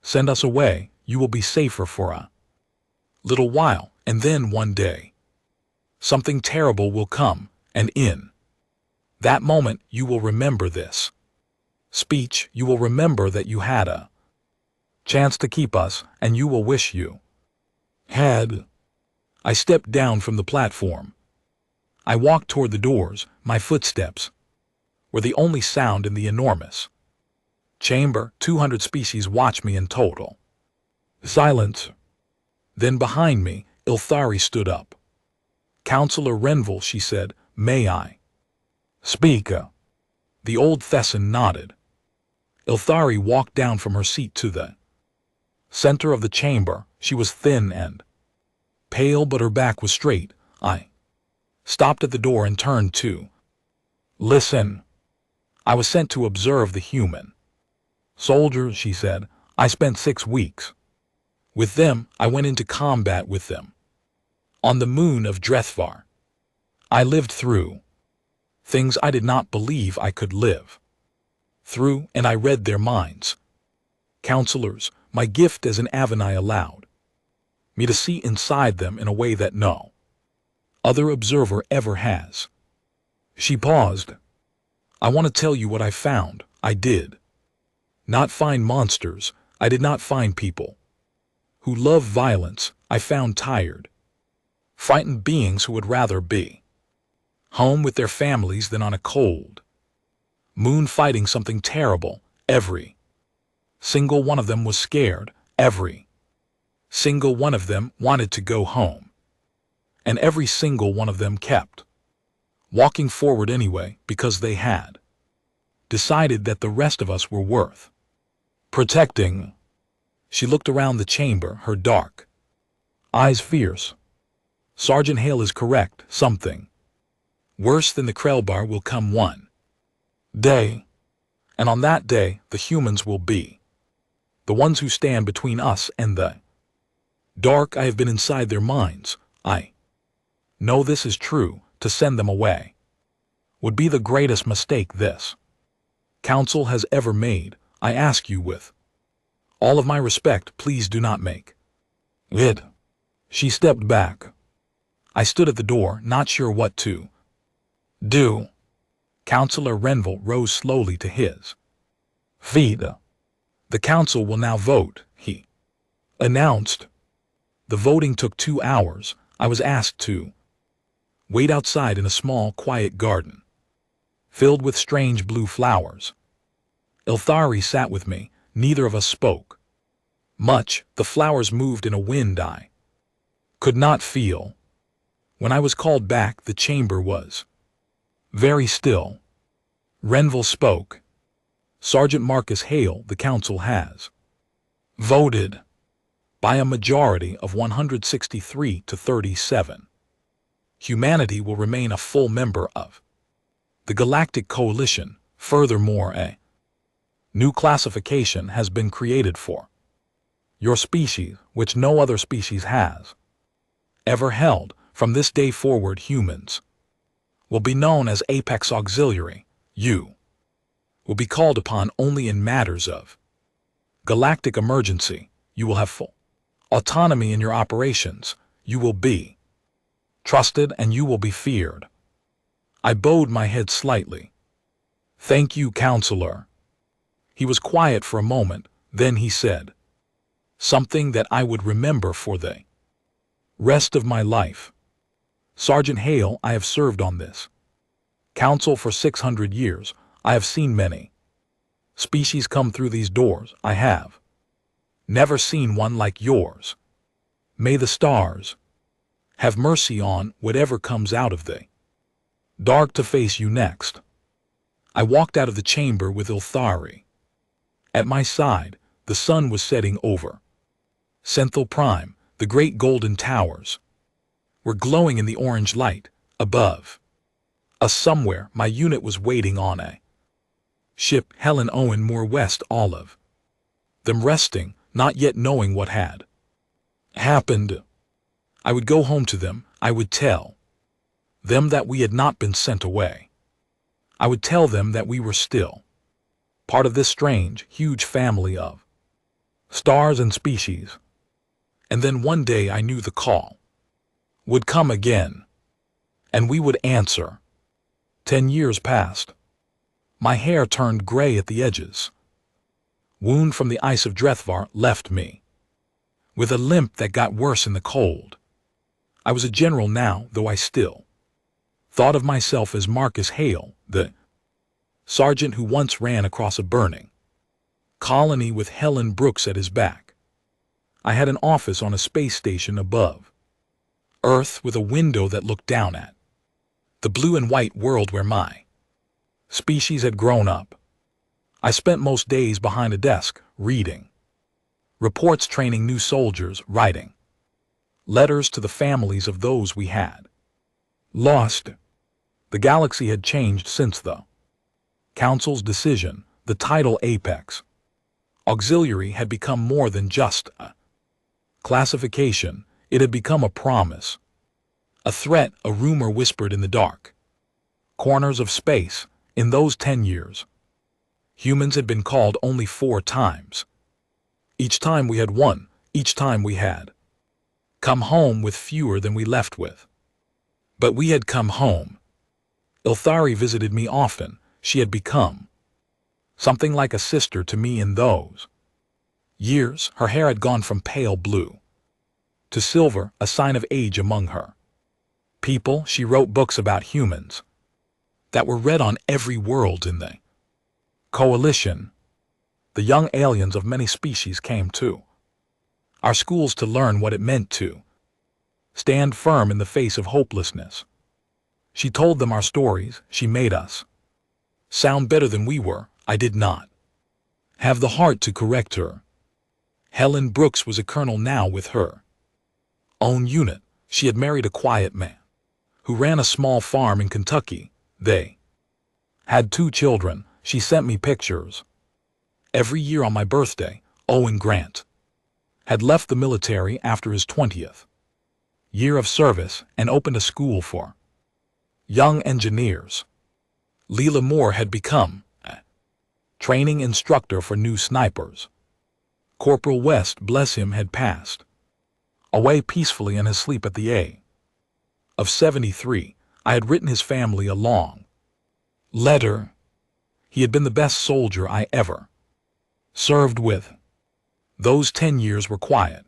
send us away, you will be safer for a little while, and then one day something terrible will come, and in that moment you will remember this speech. You will remember that you had a chance to keep us, and you will wish you had. I stepped down from the platform. I walked toward the doors. My footsteps were the only sound in the enormous chamber. 200 species watched me in total silence. Then behind me, Ilthari stood up. "Counselor Renville," she said, "may I speak?" The old Thessan nodded. Ilthari walked down from her seat to the center of the chamber. She was thin and pale, but her back was straight. I stopped at the door and turned to listen. I was sent to observe the human soldiers, she said. I spent 6 weeks with them. I went into combat with them on the moon of Drethvar. I lived through things I did not believe I could live through, and I read their minds. Counselors, my gift as an Avanai allowed me to see inside them in a way that no other observer ever has. She paused. I want to tell you what I found. I did not find monsters. I did not find people who love violence. I found tired, frightened beings who would rather be home with their families than on a cold moon fighting something terrible. Every single one of them was scared. Every single one of them wanted to go home. And every single one of them kept walking forward anyway, because they had decided that the rest of us were worth protecting. She looked around the chamber, her dark eyes fierce. Sergeant Hale is correct. Something worse than the Krellbar will come one day. And on that day, the humans will be the ones who stand between us and the dark. I have been inside their minds. I know this is true. To send them away would be the greatest mistake this council has ever made. I ask you with all of my respect, please do not make it. She stepped back. I stood at the door, not sure what to do. Counselor Renville rose slowly to his feet. The council will now vote, he announced. The voting took 2 hours. I was asked to wait outside in a small, quiet garden filled with strange blue flowers. Ilthari sat with me. Neither of us spoke much. The flowers moved in a wind I could not feel. When I was called back, the chamber was very still. Renville spoke. Sergeant Marcus Hale, the council has voted by a majority of 163 to 37. Humanity will remain a full member of the Galactic Coalition. Furthermore, a new classification has been created for your species, which no other species has ever held. From this day forward, humans will be known as Apex Auxiliary. You will be called upon only in matters of galactic emergency. You will have full autonomy in your operations. You will be trusted and you will be feared. I bowed my head slightly. Thank you, Counselor. He was quiet for a moment, then he said something that I would remember for the rest of my life. Sergeant Hale, I have served on this council for 600 years. I have seen many species come through these doors. I have never seen one like yours. May the stars have mercy on whatever comes out of the dark to face you next. I walked out of the chamber with Ilthari at my side. The sun was setting over Senthil Prime. The great golden towers were glowing in the orange light. Above us somewhere, my unit was waiting on a ship. Helen Owen Moore West, all of them resting, not yet knowing what had happened. I would go home to them. I would tell them that we had not been sent away. I would tell them that we were still part of this strange, huge family of stars and species. And then one day I knew the call would come again, and we would answer. 10 years passed. My hair turned gray at the edges. Wound from the ice of Drethvar left me with a limp that got worse in the cold. I was a general now, though I still Thought of myself as Marcus Hale, the sergeant who once ran across a burning colony with Helen Brooks at his back. I had an office on a space station above Earth with a window that looked down at the blue and white world where my species had grown up. I spent most days behind a desk, reading reports, training new soldiers, writing letters to the families of those we had lost. The galaxy had changed since the Council's decision. The title Apex Auxiliary had become more than just a classification. It had become a promise, a threat, a rumor whispered in the dark corners of space. In those 10 years, humans had been called only 4 times. Each time we had won, each time we had come home with fewer than we left with. But we had come home. Ilthari visited me often. She had become something like a sister to me in those years. Her hair had gone from pale blue to silver, a sign of age among her people. She wrote books about humans that were read on every world in the coalition. The young aliens of many species came to our schools to learn what it meant to stand firm in the face of hopelessness. She told them our stories. She made us sound better than we were. I did not have the heart to correct her. Helen Brooks was a colonel now with her own unit. She had married a quiet man who ran a small farm in Kentucky. They had 2 children. She sent me pictures every year on my birthday. Owen Grant had left the military after his 20th year of service and opened a school for young engineers. Leela Moore had become a training instructor for new snipers. Corporal West, bless him, had passed away peacefully in his sleep at the age of 73. I had written his family a long letter. He had been the best soldier I ever served with. Those 10 years were quiet.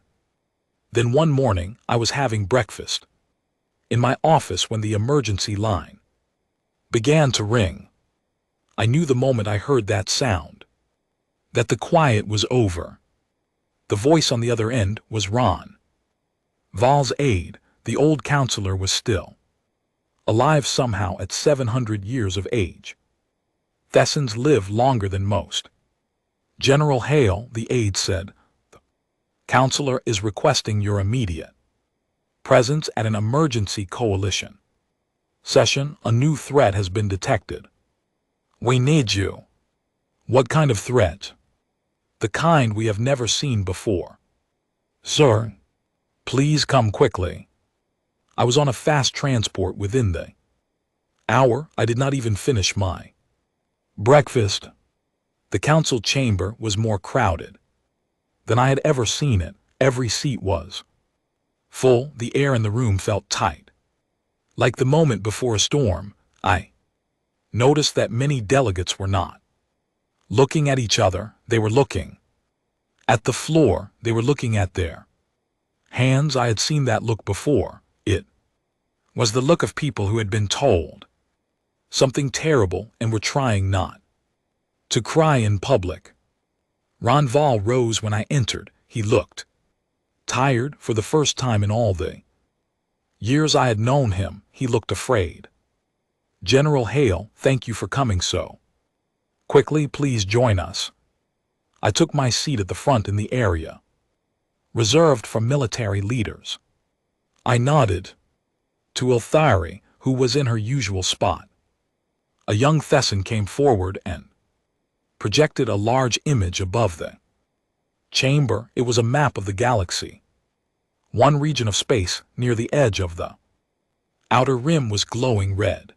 Then one morning I was having breakfast in my office when the emergency line began to ring. I knew the moment I heard that sound that the quiet was over. The voice on the other end was Ron Val's aide. The old counselor was still alive somehow at 700 years of age. Thessans live longer than most. General Hale, the aide, said, "The counselor is requesting your immediate presence at an emergency coalition session. A new threat has been detected. We need you." What kind of threat? The kind we have never seen before. Sir, please come quickly. I was on a fast transport within the hour. I did not even finish my breakfast. The council chamber was more crowded than I had ever seen it. Every seat was full. The air in the room felt tight. Like the moment before a storm, I noticed that many delegates were not looking at each other. They were looking at the floor. They were looking at their hands. I had seen that look before. It was the look of people who had been told something terrible and were trying not to cry in public. Ron Val rose when I entered. He looked tired. For the first time in all the years I had known him, he looked afraid. General Hale, thank you for coming so quickly. Please join us. I took my seat at the front in the area reserved for military leaders. I nodded to Ilthari, who was in her usual spot. A young Thessan came forward and projected a large image above the chamber. It was a map of the galaxy. One region of space near the edge of the outer rim was glowing red.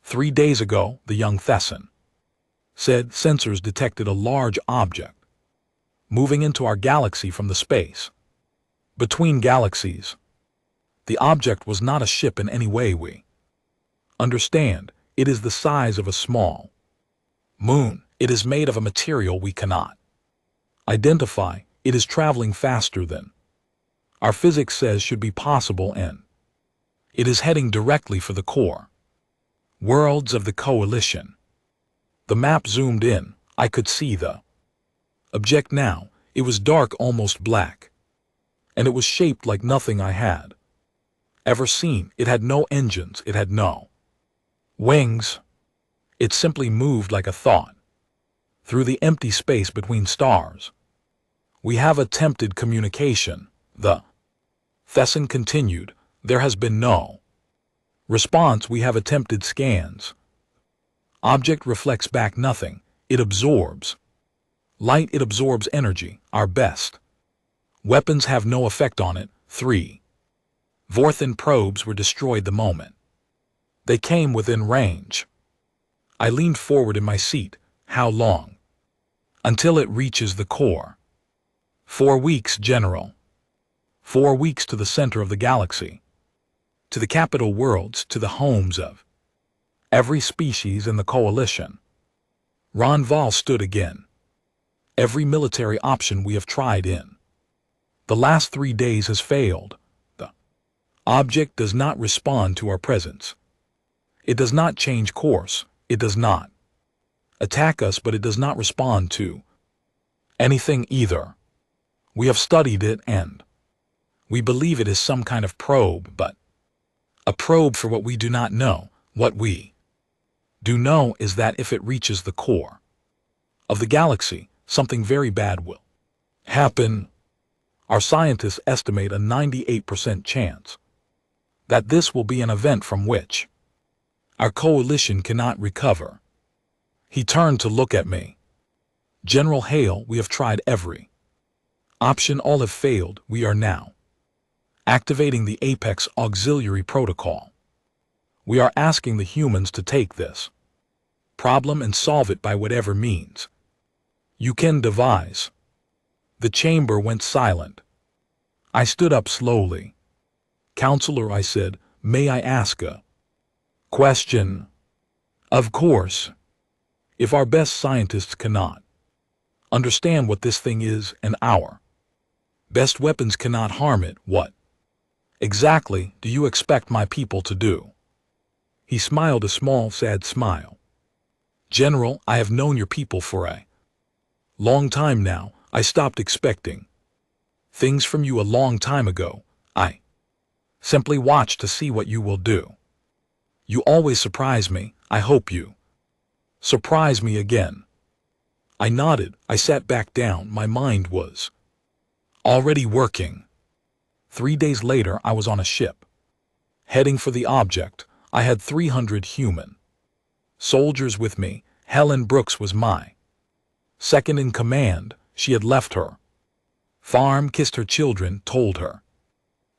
3 days ago, the young Thessan said, sensors detected a large object moving into our galaxy from the space between galaxies. The object was not a ship in any way we understand. It is the size of a small moon. It is made of a material we cannot identify. It is traveling faster than our physics says should be possible, and it is heading directly for the core Worlds of the Coalition. The map zoomed in. I could see the object now. It was dark, almost black. And it was shaped like nothing I had ever seen. It had no engines. It had no wings. It simply moved like a thought through the empty space between stars. We have attempted communication, the Thesson continued. There has been no response. We have attempted scans. Object reflects back nothing. It absorbs light. It absorbs energy. Our best weapons have no effect on it. 3 Vorthan probes were destroyed the moment they came within range. I leaned forward in my seat. How long? Until it reaches the core. 4 weeks, General. 4 weeks to the center of the galaxy, to the capital worlds, to the homes of every species in the Coalition. Ron Val stood again. Every military option we have tried in the last 3 days has failed. The object does not respond to our presence. It does not change course. It does not attack us, but it does not respond to anything either. We have studied it and we believe it is some kind of probe, but a probe for what we do not know. What we do know is that if it reaches the core of the galaxy, something very bad will happen. Our scientists estimate a 98% chance that this will be an event from which our coalition cannot recover. He turned to look at me. General Hale, we have tried every option. All have failed. We are now activating the Apex Auxiliary Protocol. We are asking the humans to take this problem and solve it by whatever means you can devise. The chamber went silent. I stood up slowly. Counselor, I said, may I ask a question? Of course. If our best scientists cannot understand what this thing is and our best weapons cannot harm it, what exactly do you expect my people to do? He smiled a small, sad smile. General, I have known your people for a long time now. I stopped expecting things from you a long time ago. I simply watch to see what you will do. You always surprise me. I hope you surprise me again. I nodded. I sat back down. My mind was already working. 3 days later, I was on a ship, heading for the object. I had 300 human soldiers with me. Helen Brooks was my second in command. She had left her farm, kissed her children, told her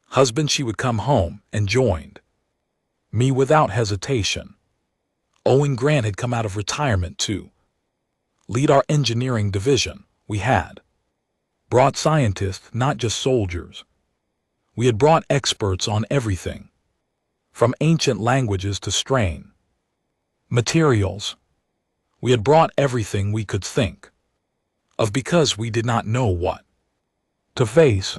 husband she would come home, and joined me without hesitation. Owen Grant had come out of retirement to lead our engineering division. We had brought scientists, not just soldiers. We had brought experts on everything, from ancient languages to strain materials. We had brought everything we could think of because we did not know what to face.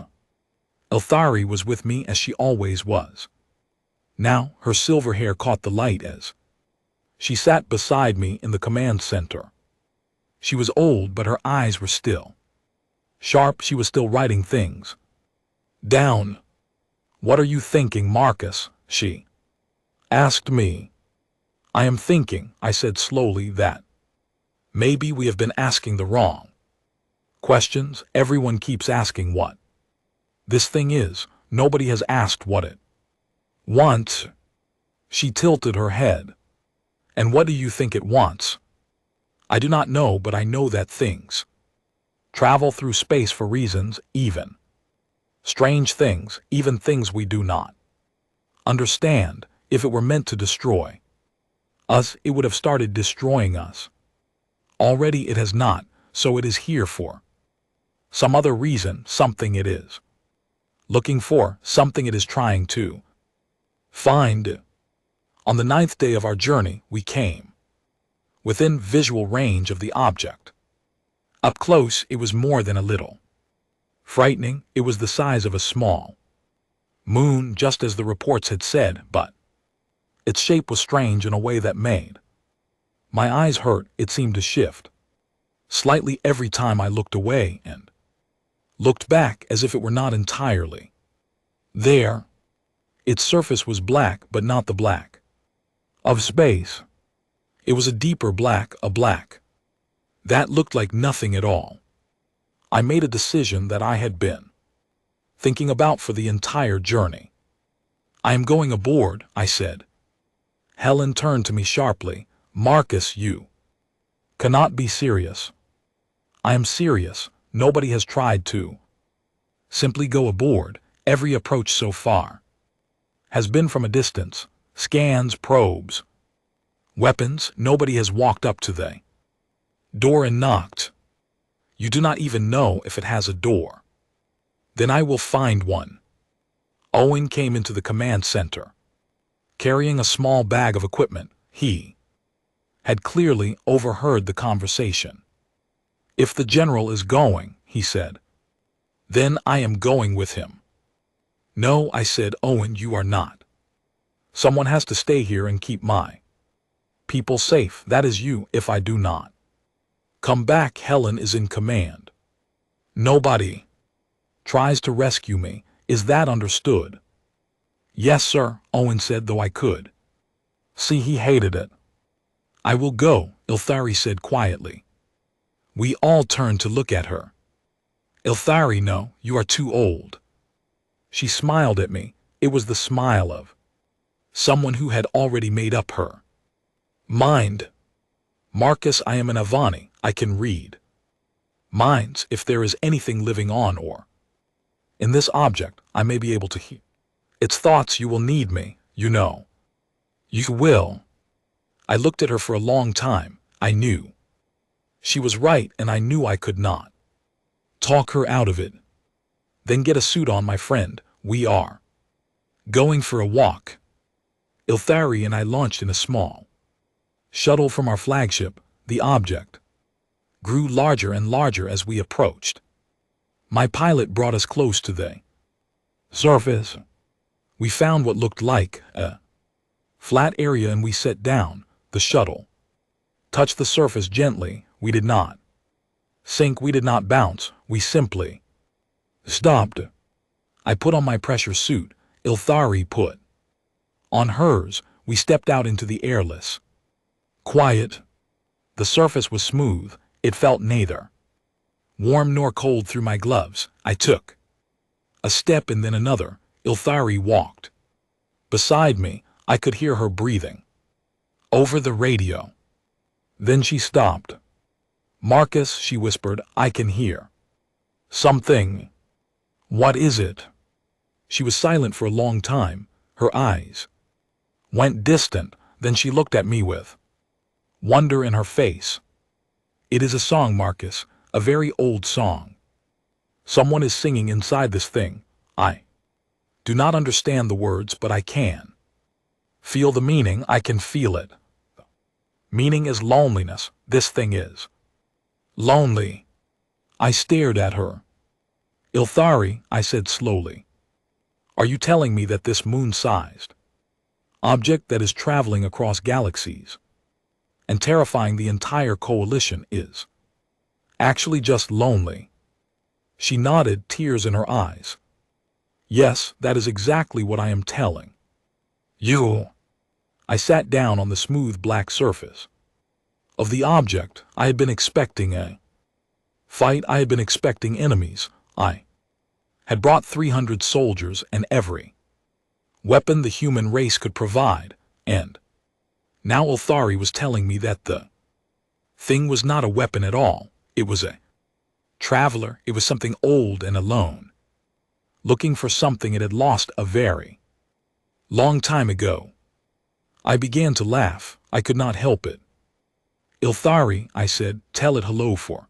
Elthari was with me as she always was. Now her silver hair caught the light as she sat beside me in the command center. She was old, but her eyes were still sharp. She was still writing things down. What are you thinking, Marcus? She asked me. I am thinking, I said slowly, that maybe we have been asking the wrong questions. Everyone keeps asking what this thing is. Nobody has asked what it wants. She tilted her head. And what do you think it wants? I do not know, but I know that things travel through space for reasons, even strange things, even things we do not understand. If it were meant to destroy us, it would have started destroying us. Already it has not, so it is here for some other reason, something it is looking for, something it is trying to find. On the 9th day of our journey, we came within visual range of the object. Up close, it was more than a little frightening. It was the size of a small moon, just as the reports had said, but Its shape was strange in a way that made my eyes hurt. It seemed to shift slightly every time I looked away and looked back, as if it were not entirely there. Its surface was black, but not the black of space. It was a deeper black, a black that looked like nothing at all. I made a decision that I had been thinking about for the entire journey. "I am going aboard," I said. Helen turned to me sharply. "Marcus, you cannot be serious." "I am serious. Nobody has tried to simply go aboard. Every approach so far has been from a distance. Scans, probes, weapons. Nobody has walked up to the door and knocked. You do not even know if it has a door." "Then I will find one." Owen came into the command center, carrying a small bag of equipment. He had clearly overheard the conversation. "If the general is going," he said, "then I am going with him." "No," I said. "Owen, you are not. Someone has to stay here and keep my people safe. That is you. If I do not come back, Helen is in command. Nobody tries to rescue me. Is that understood?" "Yes, sir," Owen said, though I could see he hated it. "I will go," Ilthari said quietly. We all turned to look at her. "Ilthari, no, you are too old." She smiled at me. It was the smile of someone who had already made up her mind. "Marcus, I am an Avani. I can read minds. If there is anything living on or in this object, I may be able to hear its thoughts. You will need me, you know." "You will." I looked at her for a long time. I knew she was right, and I knew I could not talk her out of it. "Then get a suit on, my friend. We are going for a walk." Ilthari and I launched in a small shuttle from our flagship. The object grew larger and larger as we approached. My pilot brought us close to the surface. We found what looked like a flat area and we sat down. The shuttle touched the surface gently. We did not sink, we did not bounce, we simply stopped. I put on my pressure suit. Ilthari put on hers. We stepped out into the airless quiet. The surface was smooth. It felt neither warm nor cold through my gloves. I took a step and then another. Ilthari walked beside me. I could hear her breathing over the radio. Then she stopped. "Marcus," she whispered, "I can hear something." "What is it?" She was silent for a long time. Her eyes went distant. Then she looked at me with wonder in her face. "It is a song, Marcus, a very old song. Someone is singing inside this thing. I do not understand the words, but I can feel the meaning. I can feel it. Meaning is loneliness. This thing is lonely." I stared at her. "Ilthari," I said slowly, "are you telling me that this moon-sized object that is traveling across galaxies and terrifying the entire coalition is actually just lonely?" She nodded, tears in her eyes. "Yes, that is exactly what I am telling you." I sat down on the smooth black surface of the object. I had been expecting a fight. I had been expecting enemies. I had brought 300 soldiers and every weapon the human race could provide, and now Ilthari was telling me that the thing was not a weapon at all. It was a traveler. It was something old and alone, looking for something it had lost a very long time ago. I began to laugh. I could not help it. "Ilthari," I said, "tell it hello for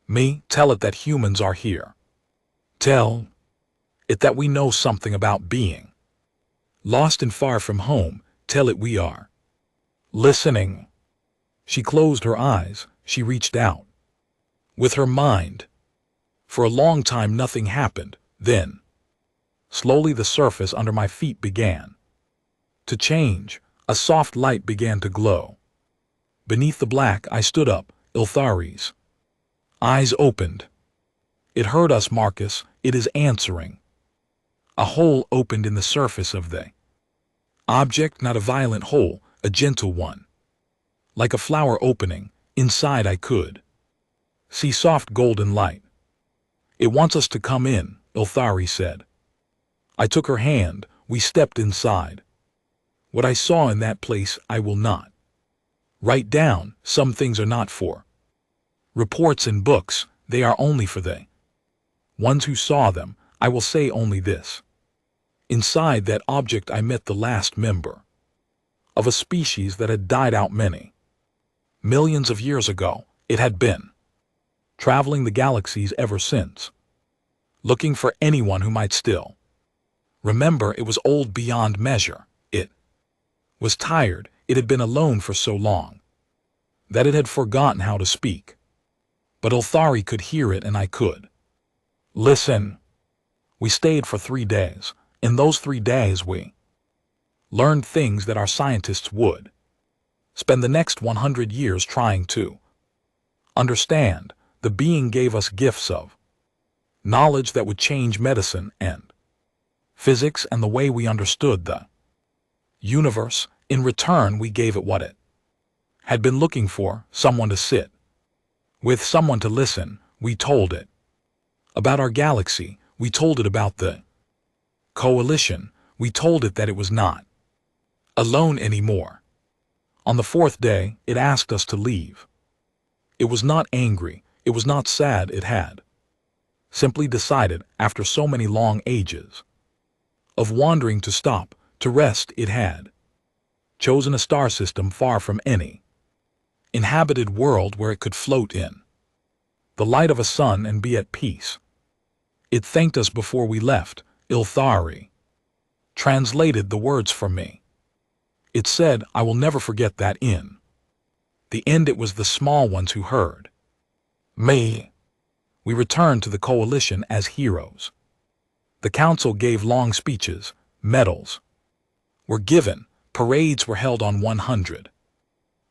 me. Tell it that humans are here. Tell it that we know something about being lost and far from home. Tell it we are listening." She closed her eyes. She reached out with her mind. For a long time nothing happened. Then, slowly the surface under my feet began to change. A soft light began to glow. Beneath the black, I stood up, Ilthari's eyes opened. It heard us, Marcus. It is answering. A hole opened in the surface of the object, not a violent hole, a gentle one. Like a flower opening, inside I could see soft golden light. It wants us to come in, Ilthari said. I took her hand. We stepped inside. What I saw in that place I will not write down. Some things are not for reports and books. They are only for the ones who saw them. I will say only this. Inside that object I met the last member of a species that had died out many millions of years ago. It had been traveling the galaxies ever since, looking for anyone who might still remember. It was old beyond measure. It was tired. It had been alone for so long that it had forgotten how to speak. But Ilthari could hear it and I could listen. We stayed for 3 days. In those 3 days we learned things that our scientists would spend the next 100 years trying to understand. The being gave us gifts of knowledge that would change medicine and physics and the way we understood the universe. In return, we gave it what it had been looking for, someone to sit with, someone to listen. We told it about our galaxy. We told it about the coalition. We told it that it was not alone anymore. On the 4th day, it asked us to leave. It was not angry. It was not sad. It had simply decided, after so many long ages of wandering, to stop, to rest. It had chosen a star system far from any inhabited world where it could float in the light of a sun and be at peace. It thanked us before we left. Ilthari translated the words for me. It said, I will never forget that in the end it was the small ones who heard me. We returned to the coalition as heroes. The council gave long speeches. Medals were given. Parades were held on 100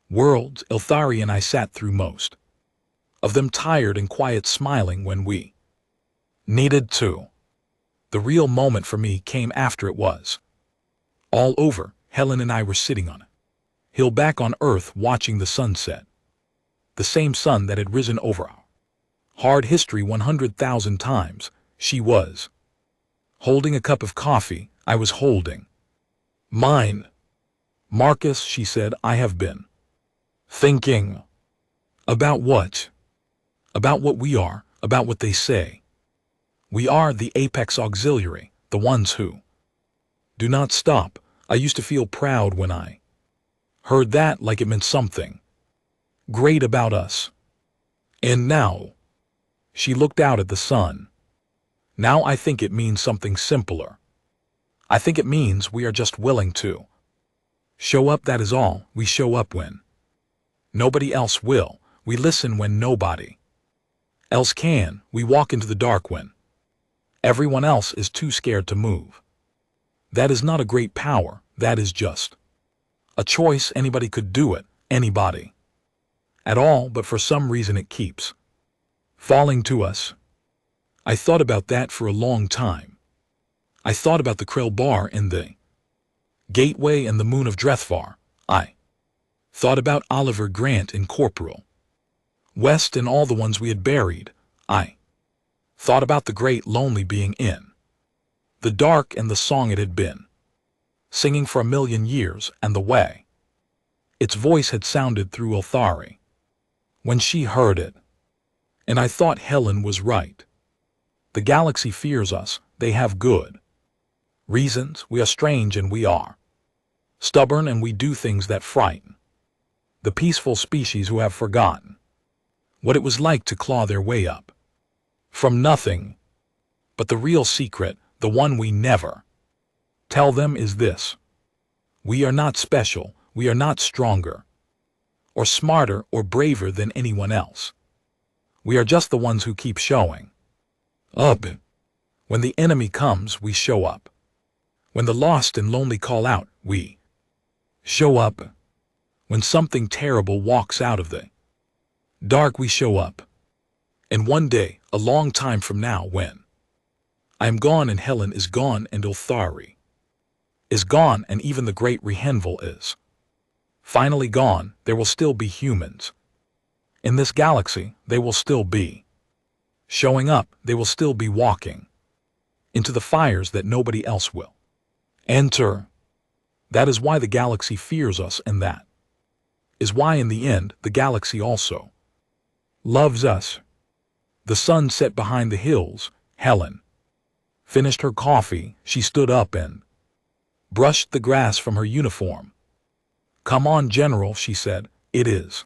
worlds. Ilthari and I sat through most of them, tired and quiet, smiling when we needed to. The real moment for me came after it was all over. Helen and I were sitting on a hill back on Earth watching the sunset. The same sun that had risen over our hard history 100,000 times. She was holding a cup of coffee. I was holding mine. Marcus, she said, I have been thinking about what? About what we are, about what they say. We are the apex auxiliary, the ones who do not stop. I used to feel proud when I heard that, like it meant something great about us. And now, she looked out at the sun. Now I think it means something simpler. I think it means we are just willing to show up. That is all. We show up when nobody else will. We listen when nobody else can. We walk into the dark when everyone else is too scared to move. That is not a great power. That is just a choice. Anybody could do it. Anybody at all, but for some reason it keeps falling to us. I thought about that for a long time. I thought about the Krell Bar and the Gateway and the moon of Drethvar. I thought about Oliver Grant and Corporal West and all the ones we had buried. I thought about the great lonely being in the dark and the song it had been singing for 1,000,000 years and the way its voice had sounded through Ilthari when she heard it. And I thought Helen was right. The galaxy fears us. They have good reasons. We are strange and we are stubborn and we do things that frighten the peaceful species who have forgotten what it was like to claw their way up from nothing. But the real secret, the one we never tell them, is this. We are not special. We are not stronger or smarter or braver than anyone else. We are just the ones who keep showing up. When the enemy comes, we show up. When the lost and lonely call out, we Show up. When something terrible walks out of the dark, we show up. And one day, a long time from now, when I am gone and Helen is gone and Ulthari is gone and even the great Rehenval is finally gone, there will still be humans. In this galaxy, they will still be showing up, they will still be walking into the fires that nobody else will enter. That is why the galaxy fears us, and that is why in the end the galaxy also loves us. The sun set behind the hills. Helen finished her coffee. She stood up and brushed the grass from her uniform. Come on, General, she said. It is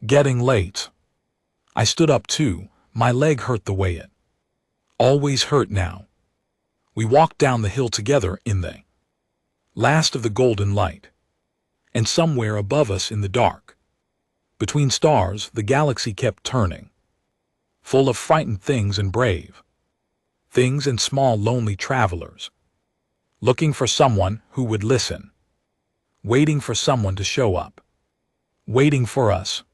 getting late. I stood up too. My leg hurt the way it always hurt now. We walked down the hill together in the last of the golden light. And somewhere above us in the dark, between stars, the galaxy kept turning, full of frightened things and brave things and small lonely travelers, looking for someone who would listen, waiting for someone to show up, waiting for us.